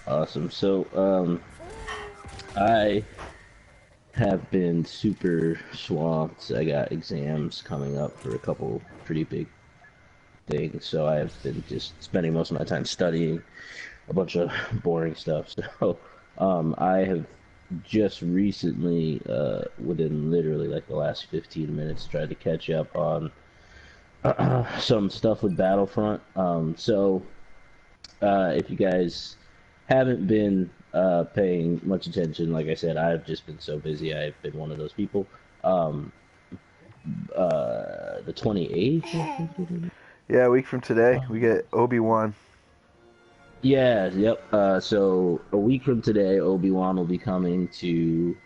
Awesome. So, I have been super swamped. I got exams coming up for a couple pretty big things, so I have been just spending most of my time studying a bunch of boring stuff. So, I have just recently, within literally like the last 15 minutes, tried to catch up on some stuff with Battlefront. If you guys haven't been paying much attention, like I said, I've just been so busy. I've been one of those people. Um, the 28th, I think it is. Yeah, a week from today, we get Obi-Wan. Yeah, yep. So a week from today, Obi-Wan will be coming to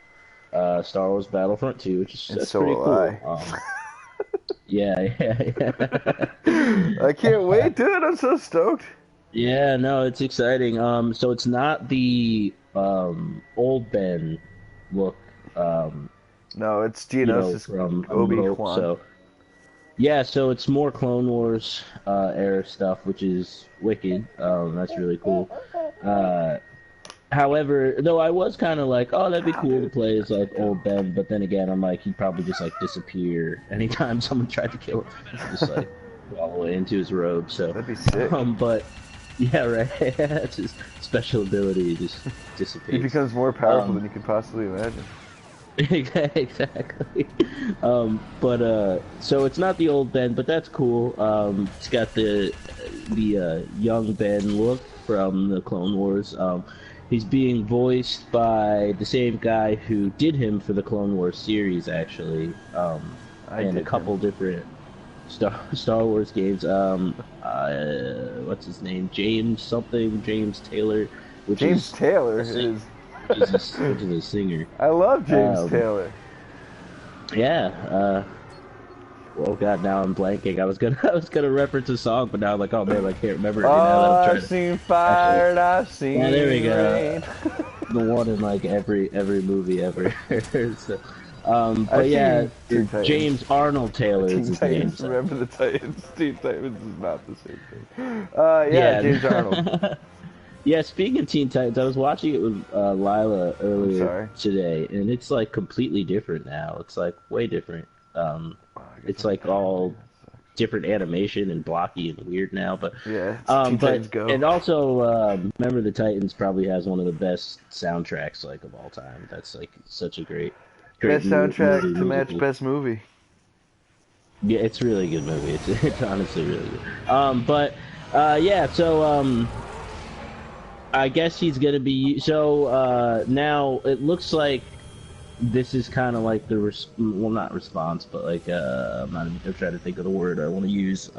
Star Wars Battlefront 2, which is And that's so pretty will cool. I. Yeah. I can't wait, dude. I'm so stoked. Yeah, no, it's exciting. So it's not the old Ben look, No, it's you know, Geonosis from Hope. Obi-Wan. So yeah, so it's more Clone Wars era stuff, which is wicked. That's really cool. However, though I was kind of like, oh, that'd be cool to play as like old Ben, but then again, I'm like, he'd probably just like disappear anytime someone tried to kill him, just like fall away into his robe. So That'd be sick. but yeah, right. It's his special ability just dissipates. He becomes more powerful than you could possibly imagine. Exactly. So it's not the old Ben, but that's cool. It's got the young Ben look from the Clone Wars. He's being voiced by the same guy who did him for the Clone Wars series, actually, and a couple different Star Wars games. What's his name? James Taylor. James Taylor is which is a singer. I love James Taylor. Yeah. Oh God, now I'm blanking. I was gonna reference a song, but now I'm like, oh man, I can't remember it. Oh, now that I'm I've seen fire, and I've seen yeah, there we go. rain. The one in like every movie ever. So, but yeah, James Arnold Taylor is his name. So. Remember the Titans? Teen Titans is not the same thing. Yeah, James Arnold. Yeah, speaking of Teen Titans, I was watching it with Lila earlier today, and it's like completely different now. It's like way different. It's like all different animation and blocky and weird now. But yeah, Teen Titans Go. And also, Remember the Titans probably has one of the best soundtracks like of all time. That's like such a great best soundtrack to match best movie. Yeah, it's a really good movie. It's honestly really good. So I guess he's gonna be now it looks like this is kind of like the not response, but like I'm trying to think of the word I want to use.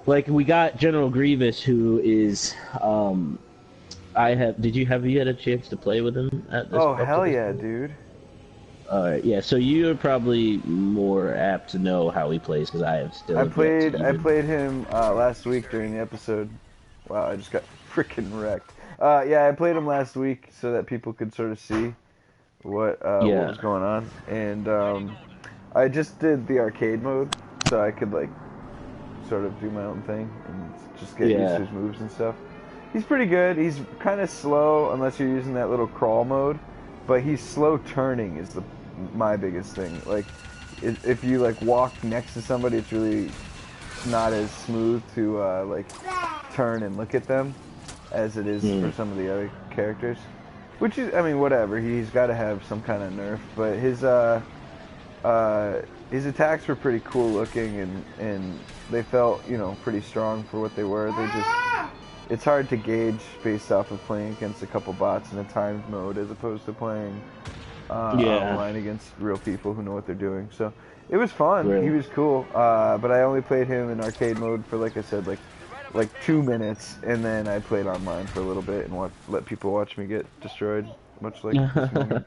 Like we got General Grievous, who is have you had a chance to play with him at this? Oh hell yeah, dude. Alright, yeah. So you're probably more apt to know how he plays because I have still. I played him last week during the episode. Wow, I just got freaking wrecked. Yeah, I played him last week so that people could sort of see what was going on, and I just did the arcade mode so I could like sort of do my own thing and just get used to his moves and stuff. He's pretty good. He's kind of slow unless you're using that little crawl mode, but he's slow turning is my biggest thing. Like if you like walk next to somebody, it's really not as smooth to like turn and look at them as it is for some of the other characters. Which is, I mean, whatever. He's got to have some kind of nerf, but his attacks were pretty cool looking, and they felt, you know, pretty strong for what they were. It's hard to gauge based off of playing against a couple bots in a timed mode as opposed to playing online against real people who know what they're doing. So it was fun. Really? He was cool, but I only played him in arcade mode for, like I said, like 2 minutes, and then I played online for a little bit and let people watch me get destroyed, much like this moment.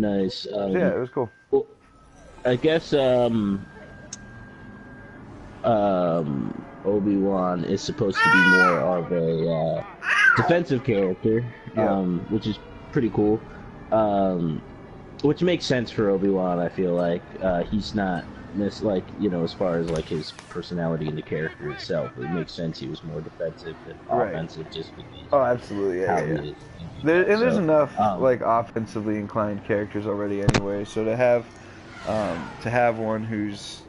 Nice. Yeah, it was cool. Well, I guess Obi-Wan is supposed to be more of a defensive character, which is pretty cool. Which makes sense for Obi-Wan. I feel like he's not like, you know, as far as like his personality and the character itself, it makes sense he was more defensive than offensive, just because Oh, absolutely, how yeah, he yeah. is. There's So, enough like offensively inclined characters already anyway, so to have one who's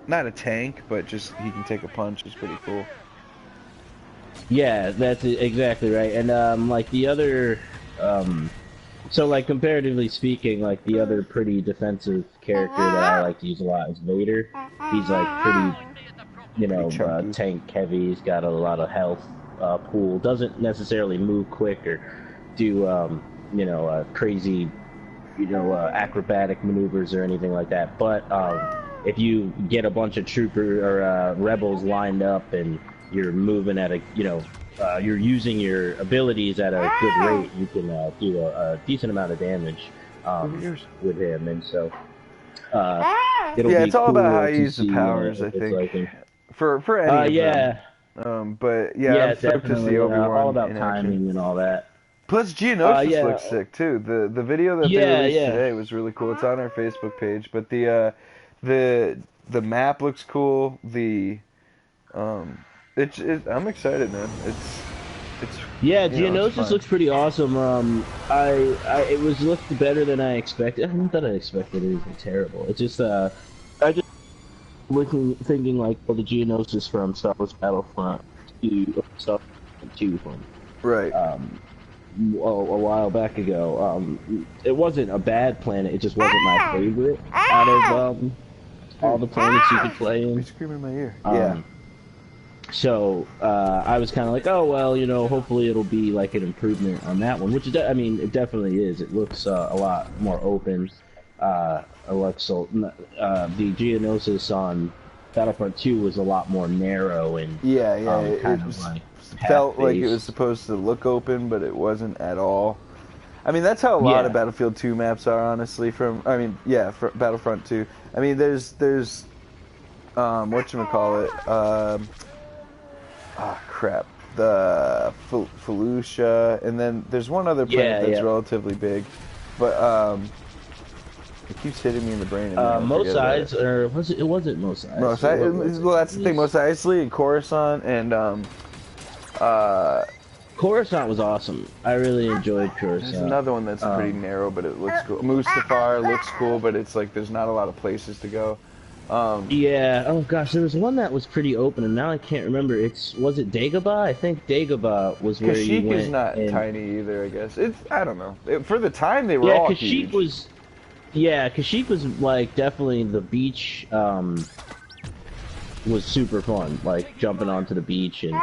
not a tank, but just he can take a punch is pretty cool. yeah, that's exactly right. And like the other, so like comparatively speaking, like the other pretty defensive character that I like to use a lot is Vader. He's like pretty, you Pretty know, chunky. tank heavy. He's got a lot of health pool. Doesn't necessarily move quick or do you know, crazy, you know, acrobatic maneuvers or anything like that. But if you get a bunch of trooper or rebels lined up and you're moving at a, you know, you're using your abilities at a good rate, you can do a decent amount of damage with him. And so it'll Yeah, be it's all about how cool you to use the see powers, I if it's think, like him. for any of them. Yeah, But yeah, I'm yeah, stoked to see definitely. All Obi-Wan about in action. timing and all that. Plus, Geonosis Yeah, looks sick too. The video that they yeah, released yeah. today was really cool. It's on our Facebook page. But the map looks cool. I'm excited, man. It's Yeah, it's Geonosis fun. looks pretty awesome. It was looked better than I expected. Not that I expected anything terrible. It's just, I just thinking like, well, the Geonosis from Star Wars Battlefront 2, Star Wars 2 from, Right. a while back ago. It wasn't a bad planet. It just wasn't my favorite out of all the planets you could play You're in. screaming in my ear. Yeah. So I was kind of like, oh well, you know, hopefully it'll be like an improvement on that one, which I mean, it definitely is. It looks a lot more open. It looks so the Geonosis on Battlefront 2 was a lot more narrow and Yeah, kind of like felt like it was half-based. supposed to look open, but it wasn't at all. I mean, that's how a lot of Yeah, Battlefield 2 maps are, honestly. For Battlefront 2. I mean, there's whatchamacallit, crap, the Felucia, and then there's one other planet yeah, that's yeah. relatively big, but it keeps hitting me in the brain, and then I Mos forget about it. Eisley, or was it? It wasn't Mos Mos Eisley. What was Eisley, it? well, that's It the thing. was- Mos Eisley and Coruscant, and uh, Coruscant was awesome. I really enjoyed there's Coruscant. another one that's pretty narrow, but it looks cool. Mustafar looks cool, but it's like there's not a lot of places to go. Yeah. Oh gosh, there was one that was pretty open, and now I can't remember. Was it Dagobah? I think Dagobah was where you Kashyyyk went. is not And, tiny either, I guess. I don't know. For the time, they were yeah, all Kashyyyk huge. was. Yeah, Kashyyyk was like definitely the beach. Was super fun, like jumping onto the beach, and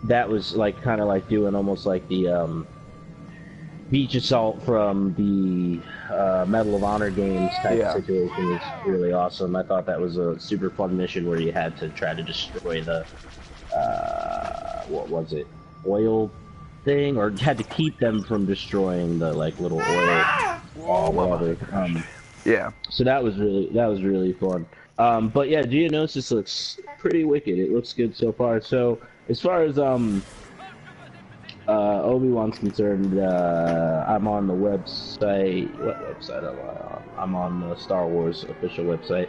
that was like kind of like doing almost like the beach assault from the Medal of Honor games type of situation. Was really awesome. I thought that was a super fun mission where you had to try to destroy the what was it, oil thing, or had to keep them from destroying the like little oil whatever. Yeah. So that was really fun. But yeah, Geonosis looks pretty wicked. It looks good so far. So as far as Obi-Wan's concerned, I'm on the website. What website am I on? I'm on the Star Wars official website.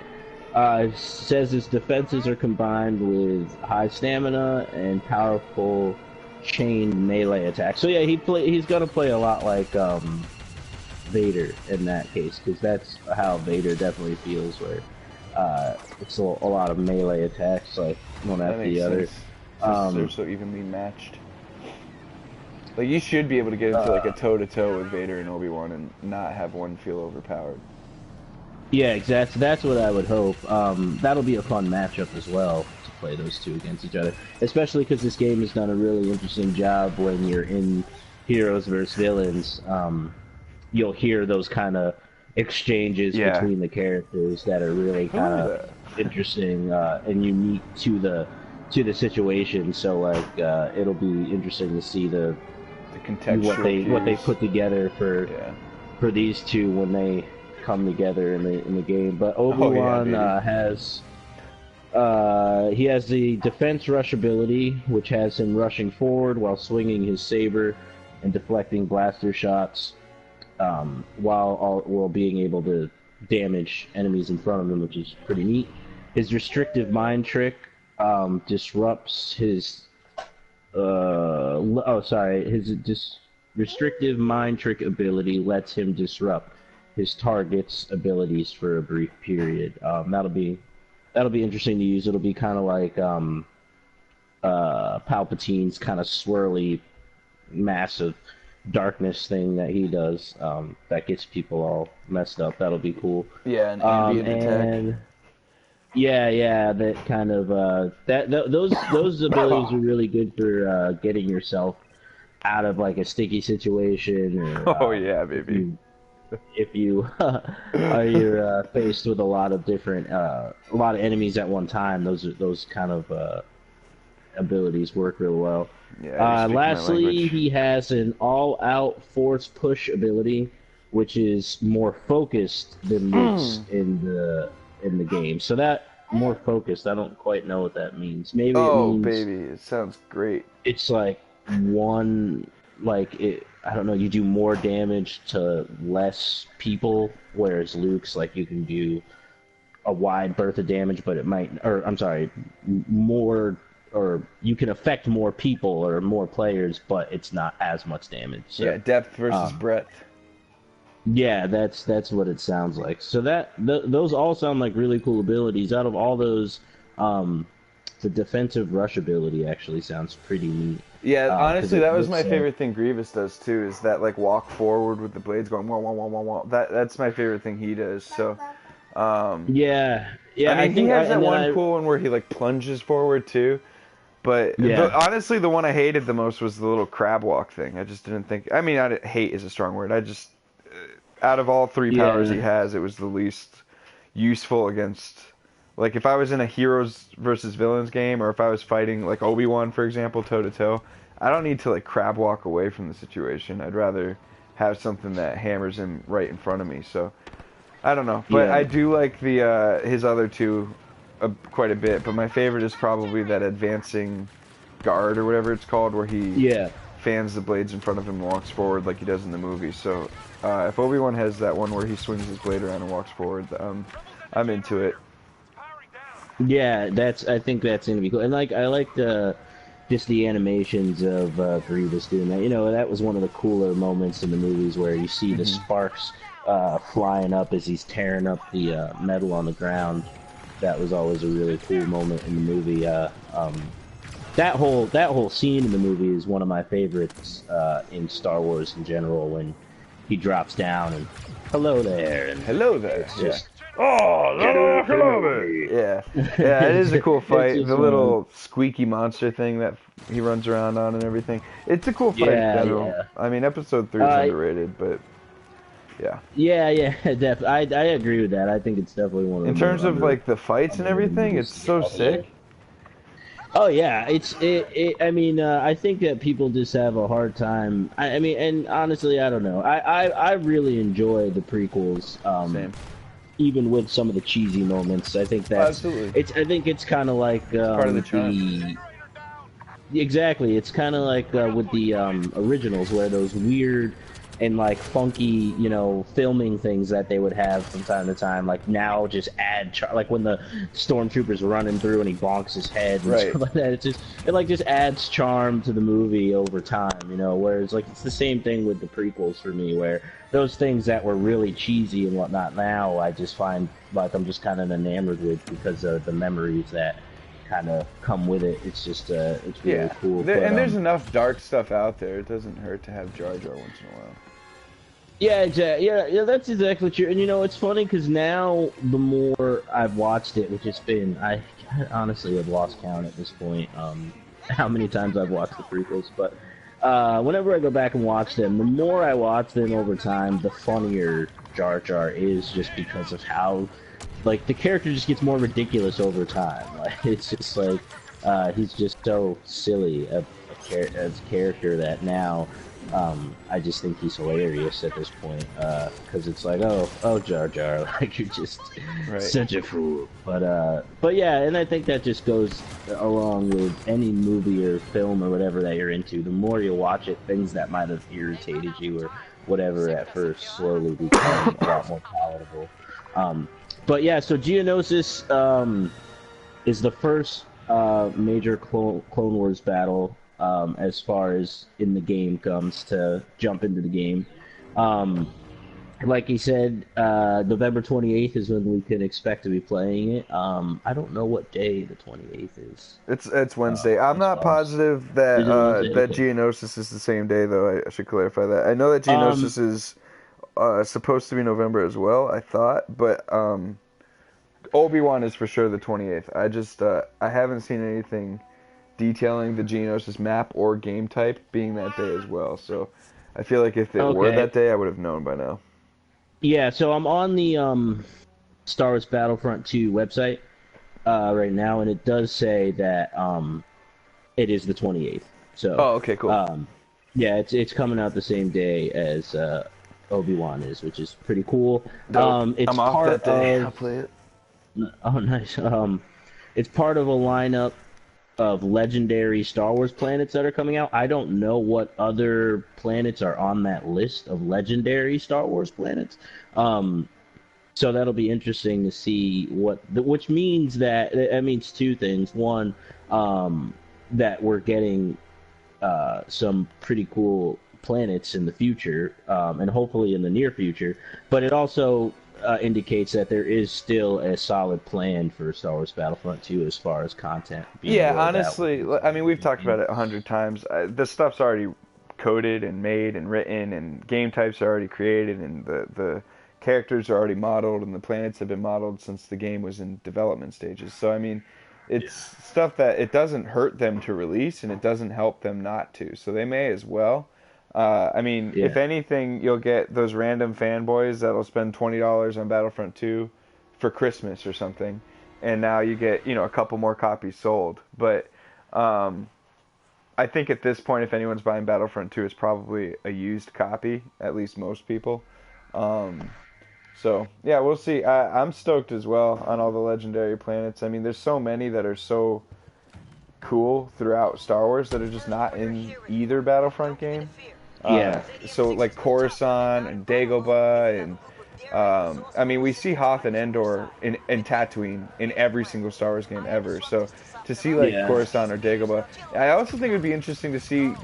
It says his defenses are combined with high stamina and powerful chained melee attacks. So yeah, he's gonna play a lot like Vader in that case, because that's how Vader definitely feels, where it's a lot of melee attacks, like one after the other. They're so evenly matched. Like, you should be able to get into like a toe-to-toe with Vader and Obi-Wan and not have one feel overpowered. Yeah, exactly. That's what I would hope. That'll be a fun matchup as well, to play those two against each other. Especially because this game has done a really interesting job when you're in heroes versus villains. You'll hear those kind of exchanges between the characters that are really kind of interesting and unique to the situation. So like, it'll be interesting to see the contextual what they put together for these two when they come together in the game. But Obi-Wan has the defense rush ability, which has him rushing forward while swinging his saber and deflecting blaster shots, while being able to damage enemies in front of him, which is pretty neat. His restrictive mind trick disrupts his restrictive mind trick ability lets him disrupt his target's abilities for a brief period. That'll be interesting to use. It'll be kind of like Palpatine's kind of swirly, massive darkness thing that he does. That gets people all messed up. That'll be cool. Yeah, an ambient attack. Yeah, that kind of those abilities are really good for getting yourself out of like a sticky situation. Or, oh yeah, baby. If you are you're faced with a lot of different a lot of enemies at one time, those kind of abilities work real well. Yeah, lastly, he has an all-out force push ability, which is more focused than Luke's in the game. So that more focused, I don't quite know what that means. Maybe oh, it means baby, it sounds great. It's like I don't know, you do more damage to less people, whereas Luke's like you can do a wide berth of damage, but it might, or I'm sorry, more, or you can affect more people or more players, but it's not as much damage. So, yeah, depth versus breadth. Yeah, that's what it sounds like. So those all sound like really cool abilities. Out of all those, the defensive rush ability actually sounds pretty neat. Yeah, honestly, that was my favorite thing Grievous does too. Is that like walk forward with the blades going wah wah wah wah wah. That's my favorite thing he does. So, yeah. I mean, he has that one cool one where he like plunges forward too. But honestly, the one I hated the most was the little crab walk thing. I just didn't think. I mean, hate is a strong word. I just out of all three powers he has, it was the least useful against. Like, if I was in a heroes versus villains game, or if I was fighting, like, Obi-Wan, for example, toe-to-toe, I don't need to, like, crab walk away from the situation. I'd rather have something that hammers him right in front of me, so, I don't know. But I do like the his other two quite a bit, but my favorite is probably that advancing guard, or whatever it's called, where he fans the blades in front of him and walks forward like he does in the movie. So, if Obi-Wan has that one where he swings his blade around and walks forward, I'm into it. Yeah, I think that's gonna be cool, and like I like just the animations of Grievous doing that. You know, that was one of the cooler moments in the movies where you see the sparks flying up as he's tearing up the metal on the ground. That was always a really cool moment in the movie. That whole scene in the movie is one of my favorites in Star Wars in general. When he drops down and hello there, and hello there. It's just yeah, it is a cool fight. The little squeaky monster thing that he runs around on and everything. It's a cool fight in general. Yeah. I mean, episode 3 is underrated, but yeah, definitely. I agree with that. I think it's definitely one of the in terms of like the fights and everything. It's so sick. Oh yeah, I mean, I think that people just have a hard time. I mean, and honestly, I don't know. I really enjoy the prequels. Same. Even with some of the cheesy moments, I think that's absolutely. I think it's kind of like part of the charm. Exactly, it's kind of like with the originals, where those weird and like funky, you know, filming things that they would have from time to time, like now just add like when the stormtrooper's running through and he bonks his head and stuff like that. It just adds charm to the movie over time, you know. Whereas like it's the same thing with the prequels for me, where those things that were really cheesy and whatnot now I just find like I'm just kind of enamored with because of the memories that kind of come with it. It's just it's really cool. There's enough dark stuff out there. It doesn't hurt to have Jar Jar once in a while. Yeah, exactly. Yeah, that's exactly true. And you know, it's funny because now the more I've watched it, which has been, I honestly have lost count at this point, how many times I've watched the prequels. But whenever I go back and watch them, the more I watch them over time, the funnier Jar Jar is, just because of how, like, the character just gets more ridiculous over time. Like, it's just like he's just so silly as a character that now. I just think he's hilarious at this point, because it's like, oh, Jar Jar, like you're just such a fool. But yeah, and I think that just goes along with any movie or film or whatever that you're into. The more you watch it, things that might have irritated you or whatever at first slowly become a lot more palatable. But yeah, so Geonosis is the first major Clone Wars battle as far as in the game comes to jump into the game. Like he said, November 28th is when we can expect to be playing it. I don't know what day the 28th is. It's Wednesday. I'm not positive that Is it Wednesday? that Okay. Geonosis is the same day, though. I should clarify that. I know that Um, Geonosis is supposed to be November as well, I thought, but Obi-Wan is for sure the 28th. I haven't seen anything detailing the Geonosis map or game type being that day as well. So I feel like if it were okay. that day, I would have known by now. Yeah, so I'm on the Star Wars Battlefront 2 website right now, and it does say that it is the 28th. So, Oh, okay, cool. yeah, it's coming out the same day as Obi-Wan is, which is pretty cool. Dope. It's I'm off part that day. I'll of play it. oh nice. It's part of a lineup of legendary Star Wars planets that are coming out. I don't know what other planets are on that list of legendary Star Wars planets. So that'll be interesting to see which means that means two things. One, that we're getting some pretty cool planets in the future, and hopefully in the near future. But it also indicates that there is still a solid plan for Star Wars Battlefront 2 as far as content being Yeah, rolled out. honestly, I mean, we've talked about it 100 times. The stuff's already coded and made and written, and game types are already created, and the characters are already modeled, and the planets have been modeled since the game was in development stages. So, I mean, it's stuff that it doesn't hurt them to release, and it doesn't help them not to. So they may as well. I mean, if Yeah. anything, you'll get those random fanboys that'll spend $20 on Battlefront 2 for Christmas or something, and now you get a couple more copies sold. But I think at this point, if anyone's buying Battlefront 2, it's probably a used copy, at least most people. Um, so yeah, we'll see. I'm stoked as well on all the legendary planets. I mean, there's so many that are so cool throughout Star Wars that are just not in either Battlefront game. Yeah. So like Coruscant and Dagobah and I mean, we see Hoth and Endor in Tatooine in every single Star Wars game ever. So to see like Yeah. Coruscant or Dagobah, I also think it would be interesting to see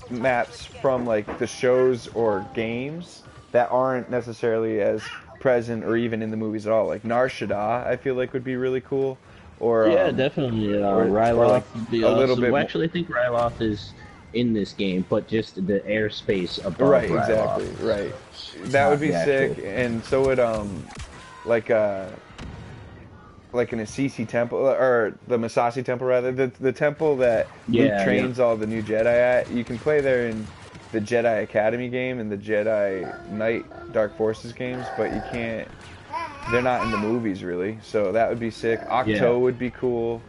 maps from like the shows or games that aren't necessarily as present or even in the movies at all. Like Nar Shaddaa, I feel like would be really cool. Or Yeah, definitely. or Ryloth like would be a little awesome. bit Well, more. actually, I think Ryloth is in this game, but just the airspace above Right, Ryloth, exactly, right. That would not be the actual. sick, and so would like like an Assisi temple or the Massassi temple rather, the temple that Luke Yeah, yeah, trains all the new Jedi at. You can play there in the Jedi Academy game and the Jedi Knight Dark Forces games, but you can't. They're not in the movies really, so that would be sick. yeah. Octo would be cool.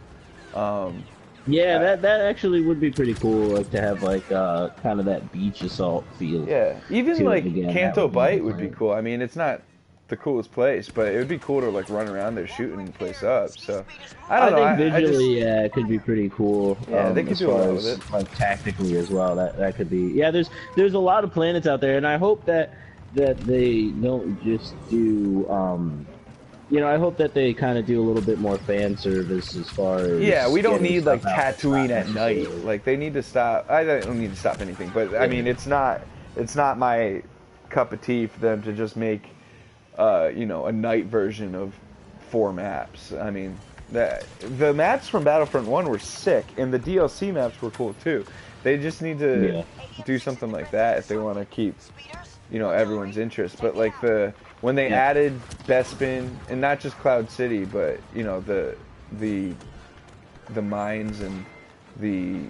Um, Yeah, uh, that actually would be pretty cool, like to have like kind of that beach assault feel Yeah, even to it like again. That Canto would be Bight would be different. cool. I mean, it's not the coolest place, but it would be cool to like run around there shooting the place up. So I don't I know. think I just visually, yeah, it could be pretty cool. yeah, they could As do a far lot with as it. like tactically as well, that could be. Yeah, there's a lot of planets out there, and I hope that they don't just do. I hope that they kind of do a little bit more fan service as far Yeah, as we don't getting need like stuff out that's not Tatooine at night. necessarily. Like they need to stop. I don't need to stop anything, but I Yeah. mean, it's not my cup of tea for them to just make a night version of 4 maps. I mean, the maps from Battlefront 1 were sick, and the DLC maps were cool too. They just need to Yeah. do something like that if they want to keep, everyone's interest. But like when they Yeah. added Bespin, and not just Cloud City, but the mines and the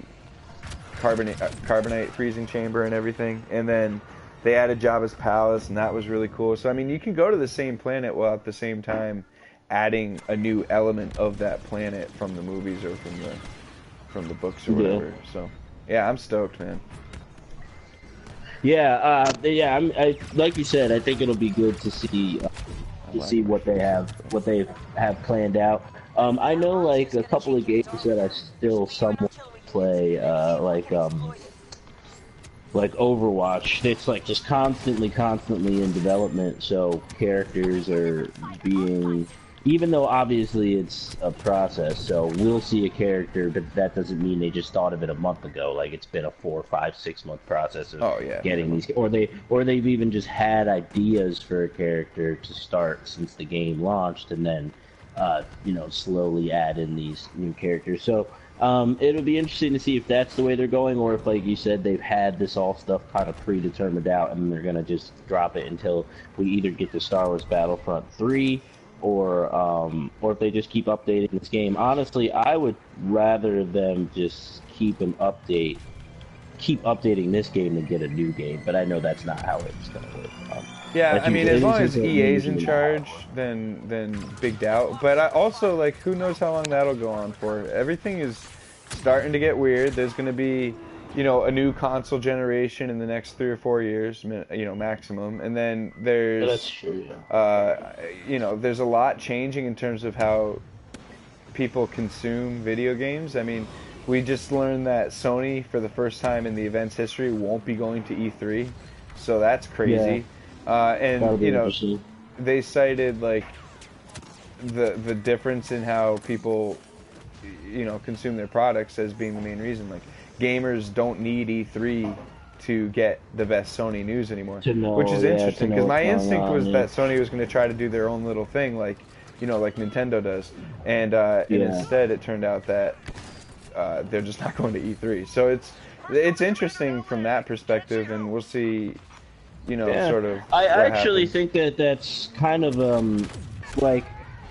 carbonite freezing chamber and everything, and then they added Jabba's palace, and that was really cool. So I mean, you can go to the same planet while at the same time adding a new element of that planet from the movies or from the books or Yeah. whatever. So yeah, I'm stoked, man. Yeah, I like you said. I think it'll be good to see I to like see it. what they have planned out. I know like a couple of games that I still somewhat play, like Overwatch, it's like just constantly in development. So characters are being, even though obviously it's a process. So we'll see a character, but that doesn't mean they just thought of it a month ago. Like it's been a 4, 5, 6 month process of getting these, or they've even just had ideas for a character to start since the game launched, and then slowly add in these new characters. So. It'll be interesting to see if that's the way they're going, or if, like you said, they've had this all stuff kind of predetermined out, and they're gonna just drop it until we either get to Star Wars Battlefront 3, or if they just keep updating this game. Honestly, I would rather them just keep updating this game than get a new game. But I know that's not how it's gonna work. Yeah, I mean, as long as EA's in charge, then big doubt. But I also, like, who knows how long that'll go on for? Everything is starting to get weird. There's going to be, a new console generation in the next 3 or 4 years, maximum. And then there's, that's true, yeah. There's a lot changing in terms of how people consume video games. I mean, we just learned that Sony, for the first time in the event's history, won't be going to E3. So that's crazy. And they cited like the difference in how people consume their products as being the main reason. Like, gamers don't need E3 to get the best Sony news anymore, which is interesting, because my instinct was that Sony was going to try to do their own little thing, like like Nintendo does, and instead it turned out that they're just not going to E3. So it's interesting from that perspective, and we'll see. Sort of. I actually think that's kind of like,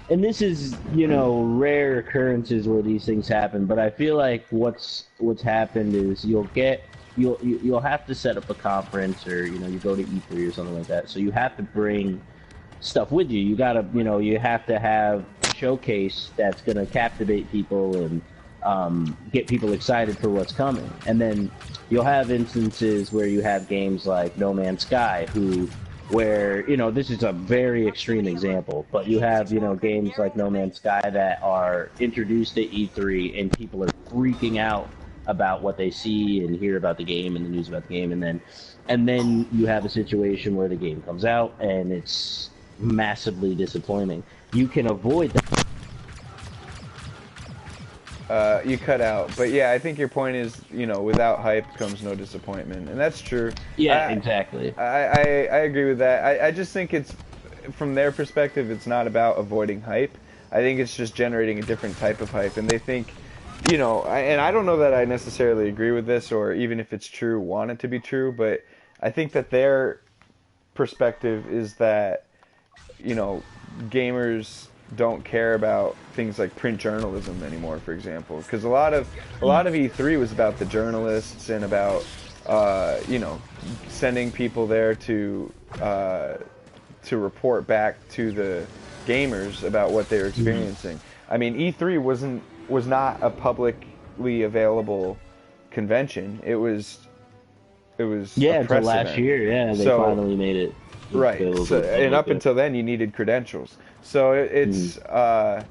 and this is rare occurrences where these things happen. But I feel like what's happened is you'll have to set up a conference, or you go to E3 or something like that. So you have to bring stuff with you. You gotta you have to have a showcase that's gonna captivate people and get people excited for what's coming. And then you'll have instances where you have games like No Man's Sky, where this is a very extreme example, but you have games like No Man's Sky that are introduced at E3, and people are freaking out about what they see and hear about the game and the news about the game, and then you have a situation where the game comes out and it's massively disappointing. You can avoid that. You cut out, but yeah, I think your point is, without hype comes no disappointment, and that's true. Yeah, exactly. I agree with that. I just think it's, from their perspective, it's not about avoiding hype. I think it's just generating a different type of hype, and they think, and I don't know that I necessarily agree with this, or even if it's true, want it to be true, but I think that their perspective is that, gamers don't care about things like print journalism anymore, for example, because a lot of E3 was about the journalists and about sending people there to report back to the gamers about what they were experiencing. I mean, E3 was not a publicly available convention. It was until last year. Yeah, they finally made it. Right. So, and up until then, you needed credentials. So it's, I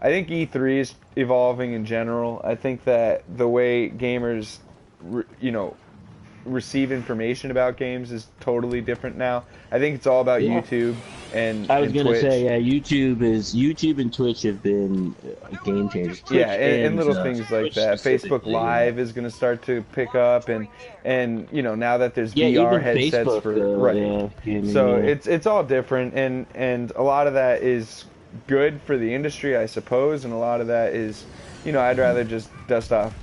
think E3 is evolving in general. I think that the way gamers, receive information about games is totally different now. I think it's all about YouTube and I was going to say, YouTube and Twitch have been game changers. Yeah, and little things like that. Facebook Live is going to start to pick up, and now that there's VR headsets Facebook, for so it's all different, and a lot of that is good for the industry, I suppose, and a lot of that is, I'd rather just dust off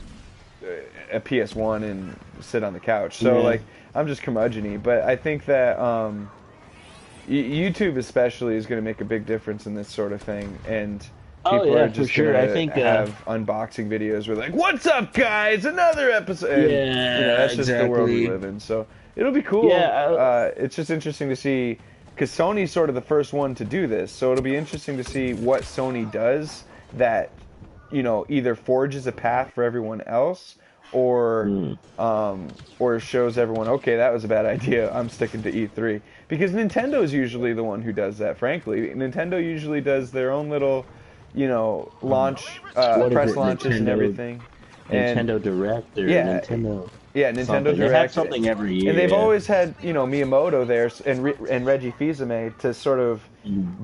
a PS1 and sit on the couch. So like, I'm just curmudgeon-y, but I think that YouTube especially is going to make a big difference in this sort of thing, and people are just going to have unboxing videos where like, "What's up, guys? Another episode." And, that's just the world we live in. So it'll be cool. It's just interesting to see, because Sony's sort of the first one to do this. So it'll be interesting to see what Sony does that, either forges a path for everyone else, or shows everyone, okay, that was a bad idea, I'm sticking to E3. Because Nintendo's usually the one who does that, frankly. Nintendo usually does their own little, launch, press launches and everything. And Nintendo Direct or yeah, Nintendo. yeah, Nintendo Something. They have Direct. something every year, And they've yeah. always had, you know, Miyamoto there and Reggie Fils-Aimé to sort of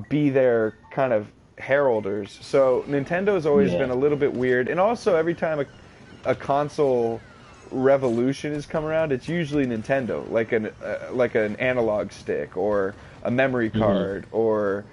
be their kind of heralders. So Nintendo's always Yeah. been a little bit weird. And also every time a console revolution has come around, it's usually Nintendo, like an analog stick or a memory card or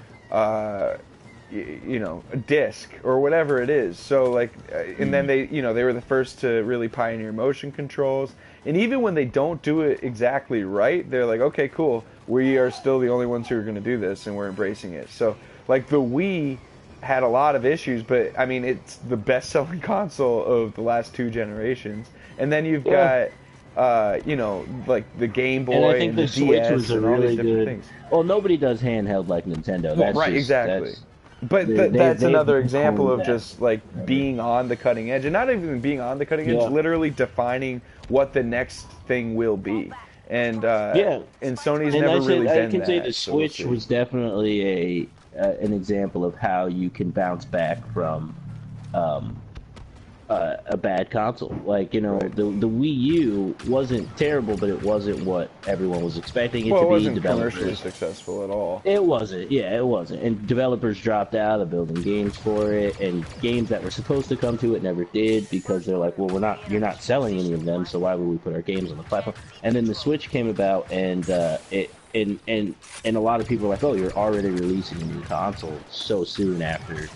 you know, a disc or whatever it is. So like, and then they, you know, they were the first to really pioneer motion controls. And even when they don't do it exactly right, they're like, okay, cool, we are still the only ones who are going to do this, and we're embracing it. So like the Wii had a lot of issues, but I mean, it's the best-selling console of the last 2 generations. And then you've got, you know, like the Game Boy and I think and the Switch DS was a and all really these different good. things. Well, nobody does handheld like Nintendo. Well, That's right, just, exactly. But they've that's another example of that. just like being on the cutting edge, and not even being on the cutting edge, literally defining what the next thing will be. And and Sony's never really been that. I can say the so Switch we'll was definitely an example of how you can bounce back from a bad console. Like, you know, the Wii U wasn't terrible, but it wasn't what everyone was expecting it to be. It wasn't commercially successful at all. It wasn't. Yeah, it wasn't. And developers dropped out of building games for it, and games that were supposed to come to it never did because they're like, well, you're not selling any of them, so why would we put our games on the platform? And then the Switch came about, and and a lot of people are like, oh, you're already releasing a new console so soon after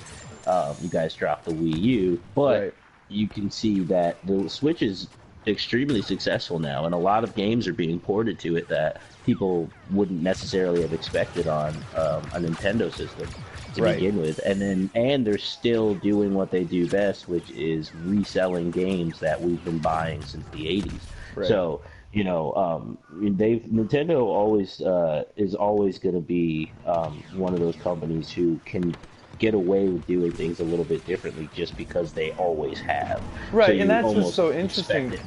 you guys dropped the Wii U, but. Right. You can see that the Switch is extremely successful now, and a lot of games are being ported to it that people wouldn't necessarily have expected on a Nintendo system to begin with. And they're still doing what they do best, which is reselling games that we've been buying since the 80s. Right. So, you know, Nintendo always is always going to be one of those companies who can get away with doing things a little bit differently just because they always have. Right, so and that's what's so interesting.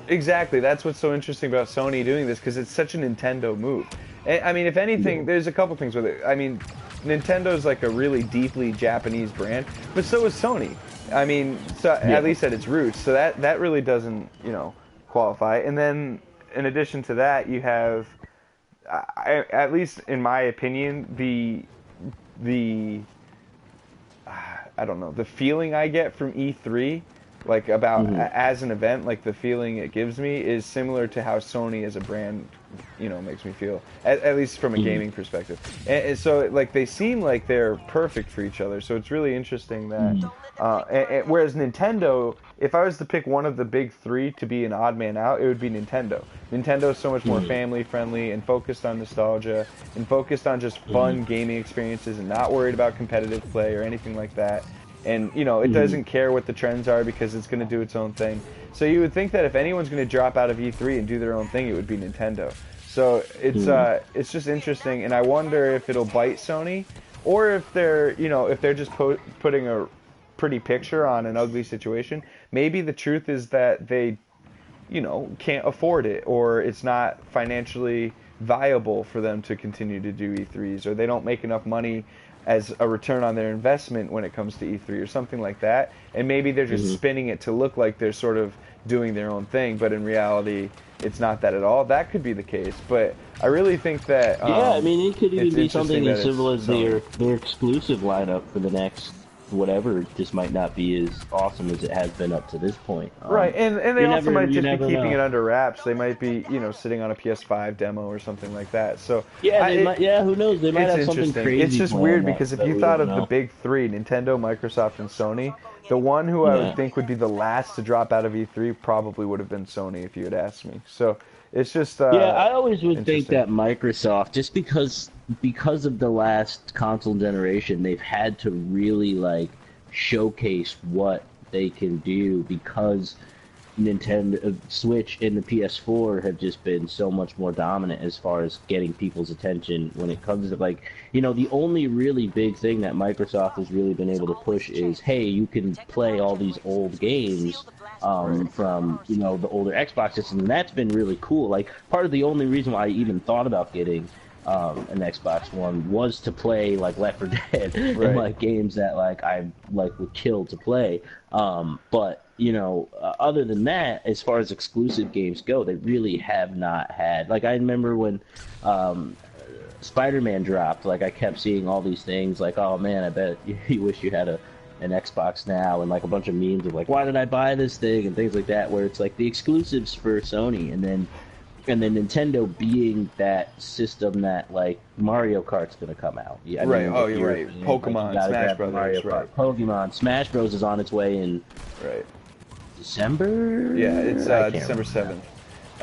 Exactly, that's what's so interesting about Sony doing this, because it's such a Nintendo move. I mean, if anything, there's a couple things with it. I mean, Nintendo's like a really deeply Japanese brand, but so is Sony. I mean, at least at its roots. So that really doesn't, you know, qualify. And then in addition to that, you have, at least in my opinion, the I don't know, the feeling I get from E3, like about as an event, like the feeling it gives me is similar to how Sony as a brand, you know, makes me feel, at least from a gaming perspective. And so like they seem like they're perfect for each other. So it's really interesting that, whereas Nintendo, if I was to pick one of the big 3 to be an odd man out, it would be Nintendo. Nintendo is so much more family friendly and focused on nostalgia and focused on just fun gaming experiences and not worried about competitive play or anything like that. And, you know, it doesn't care what the trends are because it's going to do its own thing. So you would think that if anyone's going to drop out of E3 and do their own thing, it would be Nintendo. So it's just interesting, and I wonder if it'll bite Sony, or if they're, you know, if they're just putting a pretty picture on an ugly situation. Maybe the truth is that they, you know, can't afford it, or it's not financially viable for them to continue to do E3s, or they don't make enough money as a return on their investment when it comes to E3 or something like that. And maybe they're just spinning it to look like they're sort of doing their own thing, but in reality, it's not that at all. That could be the case, but I really think that... I mean, it could even be something as simple as their exclusive lineup for the next whatever just might not be as awesome as it has been up to this point. Right, and they also might just be keeping it under wraps. They might be, you know, sitting on a PS5 demo or something like that. So yeah, who knows? They might have something crazy. It's just weird because if you thought of the big 3, Nintendo, Microsoft, and Sony, the one who I would think would be the last to drop out of E3 probably would have been Sony if you had asked me. So it's just I always would think that Microsoft, just because of the last console generation, they've had to really like showcase what they can do, because Nintendo Switch and the PS4 have just been so much more dominant as far as getting people's attention when it comes to, like, you know, the only really big thing that Microsoft has really been able to push is, hey, you can play all these old games from, you know, the older Xbox system, and that's been really cool. Like, part of the only reason why I even thought about getting an Xbox One was to play like Left 4 Dead and Right. like games that like I like would kill to play. But other than that, as far as exclusive games go, they really have not had. Like I remember when um, Spider-Man dropped, like I kept seeing all these things like, oh man, I bet you wish you had an Xbox now, and like a bunch of memes of like, why did I buy this thing and things like that, where it's like the exclusives for Sony, and then Nintendo being that system that like Mario Kart's gonna come out. Yeah, I Right. mean, Oh, if you're you're a right. fan, like you Pokemon, gotta Smash grab the Mario Brothers. Kart. Right. Pokemon, Smash Bros is on its way in Right. December. Yeah, it's I can't December remember now. 7th.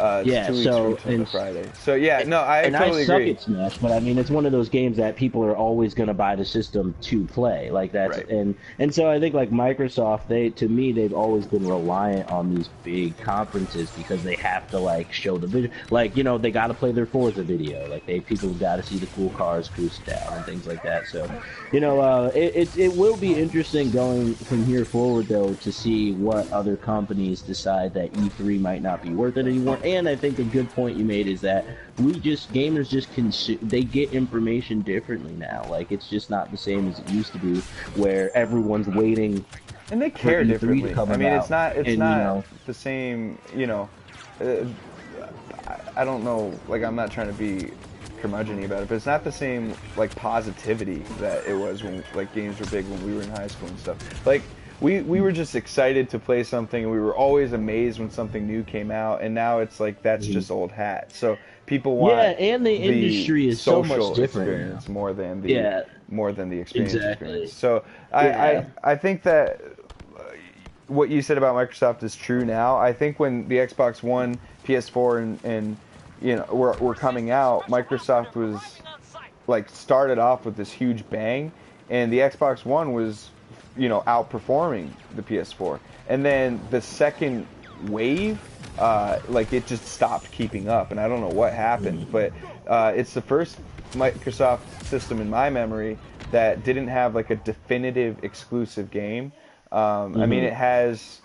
It's Yeah, 2 weeks from so Friday. So yeah, no, I I totally suck agree. at Smash, but I mean it's one of those games that people are always going to buy the system to play. Like that's Right. and so I think like Microsoft, they've always been reliant on these big conferences because they have to like show the video. Like they got to play their Forza video. Like people got to see the cool cars cruise down and things like that. So it will be interesting going from here forward though to see what other companies decide that E3 might not be worth it anymore. And I think a good point you made is that gamers just consume, they get information differently now. Like it's just not the same as it used to be, where everyone's waiting And they for care E3 to differently. come I mean, about. it's And not the same. Uh, I don't know. Like, I'm not trying to be curmudgeon about it, but it's not the same like positivity that it was when like games were big when we were in high school and stuff. Like we were just excited to play something, and we were always amazed when something new came out. And now it's like that's just old hat. So people yeah, want and the the industry is so much social different experience now. Yeah, more than the experience exactly. experience. So Yeah. I think that what you said about Microsoft is true now. I think when the Xbox One, PS4, and were coming out, Microsoft was like started off with this huge bang, and the Xbox One was outperforming the PS4, and then the second wave, like it just stopped keeping up, and I don't know what happened, but it's the first Microsoft system in my memory that didn't have like a definitive exclusive game. I mean, it has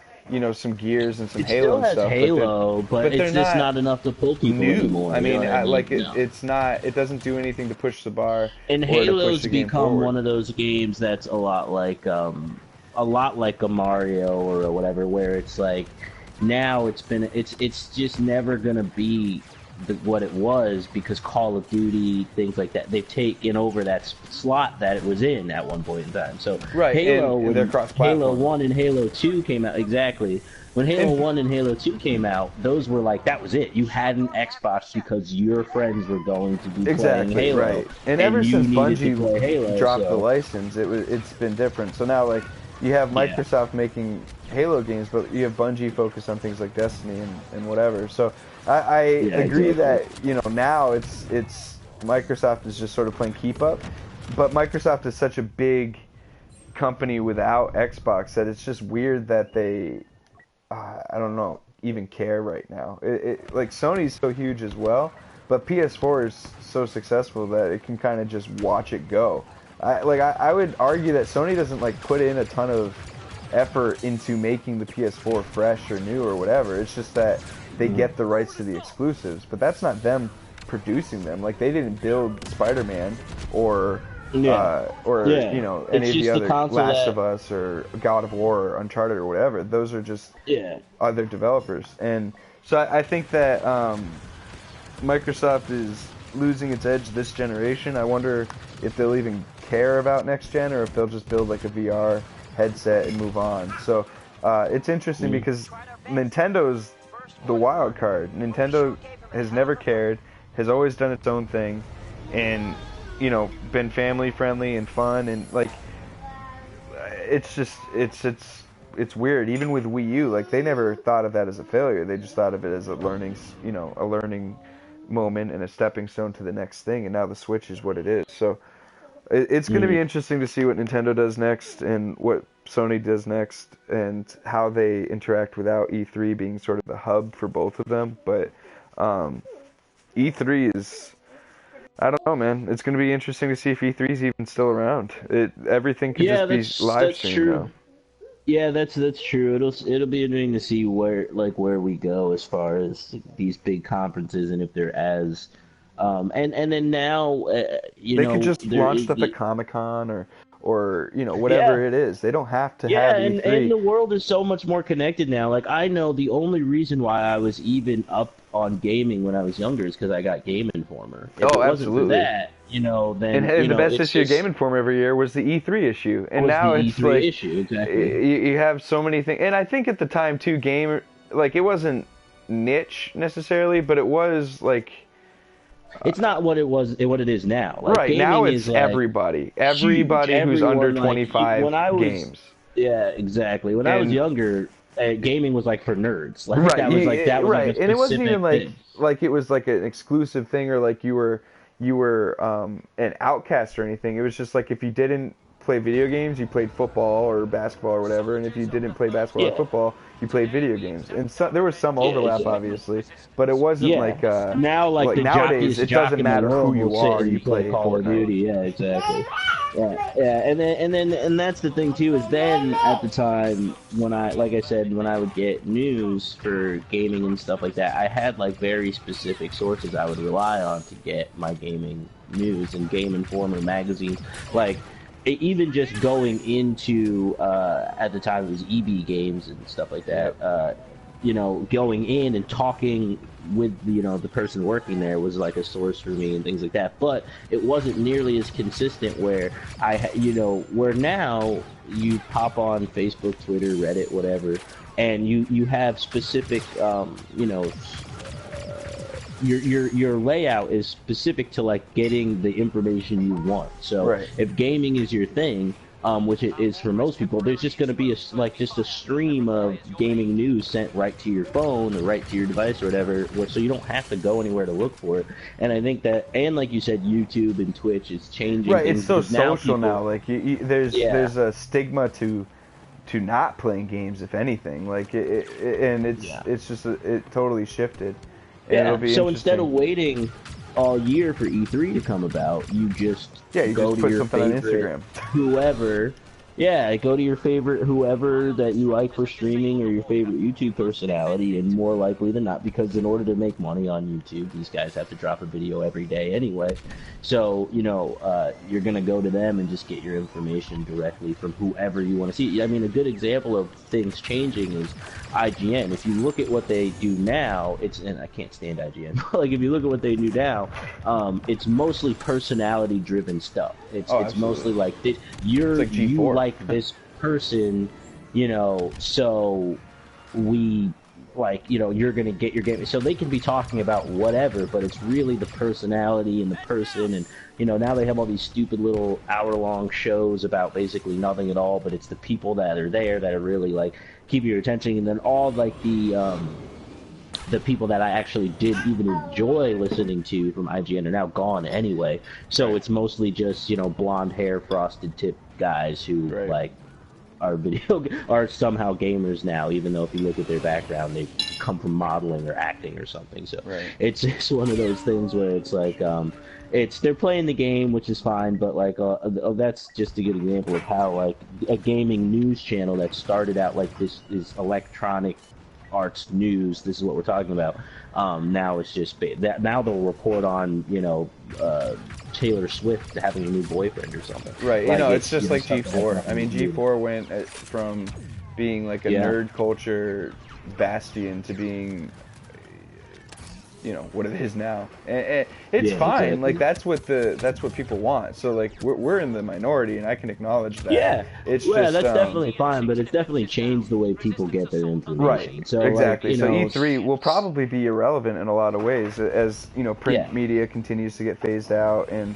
some Gears and some It Halo still and has stuff, but Halo, but they're it's just not not enough to pull people new. anymore. I You know mean, what I mean? like No. it's not. It doesn't do anything to push the bar And or to push Halo's the game become forward. one of those games that's a lot like a Mario or a whatever, where it's like now it's just never gonna be what it was because Call of Duty, things like that, they've taken over that slot that it was in at one point in time. So Right, Halo, and they're when Halo cross-platform. 1 and Halo 2 came out, exactly. When Halo And 1 and Halo 2 came out, those were like, that was it. You had an Xbox because your friends were going to be playing exactly Halo, right. And ever and you since needed to play Bungie Halo, dropped the so license, it's been different. So now like you have yeah. Microsoft making Halo games, but you have Bungie focused on things like Destiny and whatever. So I Yeah, agree exactly. that now it's Microsoft is just sort of playing keep up, but Microsoft is such a big company without Xbox that it's just weird that they I don't know, even care right now. Like Sony's so huge as well, but PS4 is so successful that it can kind of just watch it go. I would argue that Sony doesn't like put in a ton of effort into making the PS4 fresh or new or whatever. It's just that they get the rights to the exclusives, but that's not them producing them. Like they didn't build Spider-Man or Yeah, yeah. any It's of the just the other console Last of that, Us or God of War or Uncharted or whatever. Those are just yeah. other developers, and so I think that Microsoft is losing its edge this generation. I wonder if they'll even care about next gen or if they'll just build like a VR headset and move on. So it's interesting Mm. because Nintendo's the wild card. Nintendo has never cared, has always done its own thing, and been family friendly and fun, and like it's just it's weird. Even with Wii U, like they never thought of that as a failure. They just thought of it as a learning moment and a stepping stone to the next thing. And now the Switch is what it is. So it's going to be Mm. interesting to see what Nintendo does next and what Sony does next and how they interact without E3 being sort of the hub for both of them. But E3 is, I don't know, man. It's going to be interesting to see if E3 is even still around. Everything could Yeah, just be live that's streamed now. true. Yeah, that's true. It'll be interesting to see where we go as far as these big conferences and if they're as And then now, They could just there launch is stuff the at Comic-Con or yeah. whatever it is. They don't have to Yeah, have and E3. the world is so much more connected now. Like I know the only reason why I was even up on gaming when I was younger is because I got Game Informer. If Oh, it wasn't for absolutely. that, then And the best it's issue of Game just Informer every year was the E3 issue, and was the now it's E3 like issue exactly. you have so many things. And I think at the time too, game like it wasn't niche necessarily, but it was like It's not what it was, what it is now. Like right now gaming it's is like everybody who's under Everyone like when 25 I was games. yeah, exactly. When I was And younger, gaming was like for nerds. Like right, that was like right, a and it wasn't even specific thing. like it was like an exclusive thing or like you were an outcast or anything. It was just like if you didn't play video games, you played football or basketball or whatever, and if you didn't play basketball or Yeah. football, you played video games. And so, there was some Yeah, overlap, exactly. obviously, but it wasn't Yeah. Now, like like the nowadays, jockiest it jock doesn't in the matter who world will you sit are, and you play play Call of Fortnite. Duty. Yeah, exactly. Yeah, and that's the thing too is then at the time when like I said, when I would get news for gaming and stuff like that, I had like very specific sources I would rely on to get my gaming news and Game Informer magazine, like. Even just going into at the time it was EB games and stuff like that. Yep. Going in and talking with the person working there was like a source for me and things like that. But it wasn't nearly as consistent where where now you pop on Facebook, Twitter, Reddit, whatever, and you have specific your layout is specific to like getting the information you want. So Right. if gaming is your thing, which it is for most people, there's just going to be just a stream of gaming news sent right to your phone or right to your device or whatever, so you don't have to go anywhere to look for it. And I think that, and like you said, YouTube and Twitch is changing. Right, things it's so because now social now. Like there's a stigma to not playing games, if anything. Like and it's just it totally shifted. And it'll be so instead of interesting. waiting all year for E3 to come about, you just You go just to put your something on favorite Instagram. whoever. Yeah, go to your favorite whoever that you like for streaming or your favorite YouTube personality, and more likely than not, because in order to make money on YouTube, these guys have to drop a video every day anyway. So, you're going to go to them and just get your information directly from whoever you want to see. I mean, a good example of things changing is IGN. If you look at what they do now, and I can't stand IGN, but like if you look at what they do now, it's mostly personality-driven stuff. It's mostly like you like this person, so we you're gonna get your game. So they can be talking about whatever, but it's really the personality and the person. And now they have all these stupid little hour-long shows about basically nothing at all, but it's the people that are there that are really like keep your attention. And then all like the people that I actually did even enjoy listening to from IGN are now gone anyway. So it's mostly just blonde hair, frosted tip guys who like are somehow gamers now, even though if you look at their background, they come from modeling or acting or something. So it's just one of those things where it's like they're playing the game, which is fine, but like that's just a good example of how like a gaming news channel that started out like this is electronic arts news. This is what we're talking about. Now it's just that now they'll report on Taylor Swift having a new boyfriend or something. Right, like, it's just like G4. I mean, G4 went from being like a nerd culture bastion to being what it is now, and it's fine. Exactly. Like that's what people want. So like we're in the minority, and I can acknowledge that. That's definitely fine, but it's definitely changed the way people get their information. Right. So exactly. Like, so E3 will probably be irrelevant in a lot of ways as print media continues to get phased out, and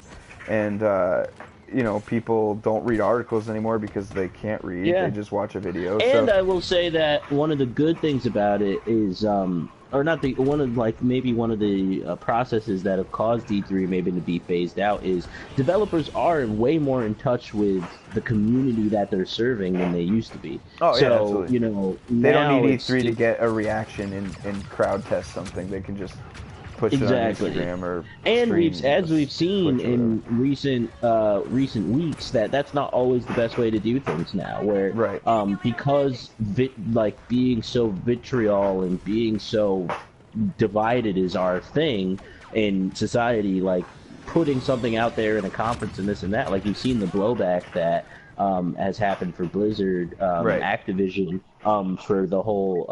people don't read articles anymore because they can't read. They just watch a video. And I will say that one of the good things about it is or not the one of like maybe one of the processes that have caused E3 maybe to be phased out is developers are way more in touch with the community that they're serving than they used to be. Absolutely. They don't need E3 to get a reaction and crowd test something. They can just push it on Instagram or and we've seen in recent weeks that's not always the best way to do things now, where because being so vitriol and being so divided is our thing in society, like putting something out there in a conference and this and that. Like you've seen the blowback that has happened for Blizzard, Right. Activision, for the whole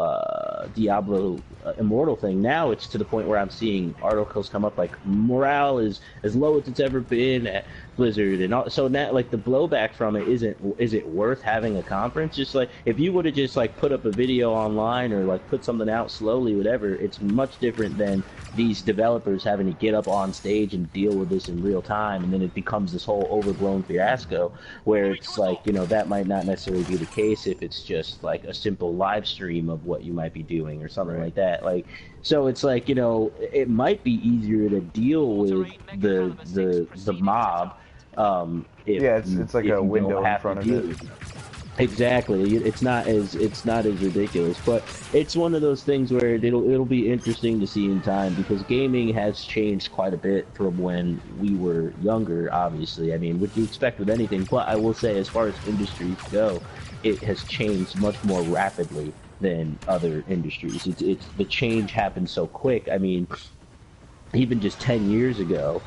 Diablo Immortal thing. Now it's to the point where I'm seeing articles come up like morale is as low as it's ever been at Blizzard, and all, so now like the blowback from it isn't worth having a conference. Just like if you would have just like put up a video online or like put something out slowly, whatever. It's much different than these developers having to get up on stage and deal with this in real time, and then it becomes this whole overblown fiasco where it's like, you know, that might not necessarily be the case if it's just like a simple live stream of what you might be doing or something like that. Like, so it's like, you know, it might be easier to deal with the mob. If it's like a window in front of it. Exactly. It's not as ridiculous, but it's one of those things where it'll be interesting to see in time, because gaming has changed quite a bit from when we were younger. Obviously, I mean, what you expect with anything, but I will say, as far as industries go, it has changed much more rapidly than other industries. It's the change happened so quick. I mean, even just 10 years ago,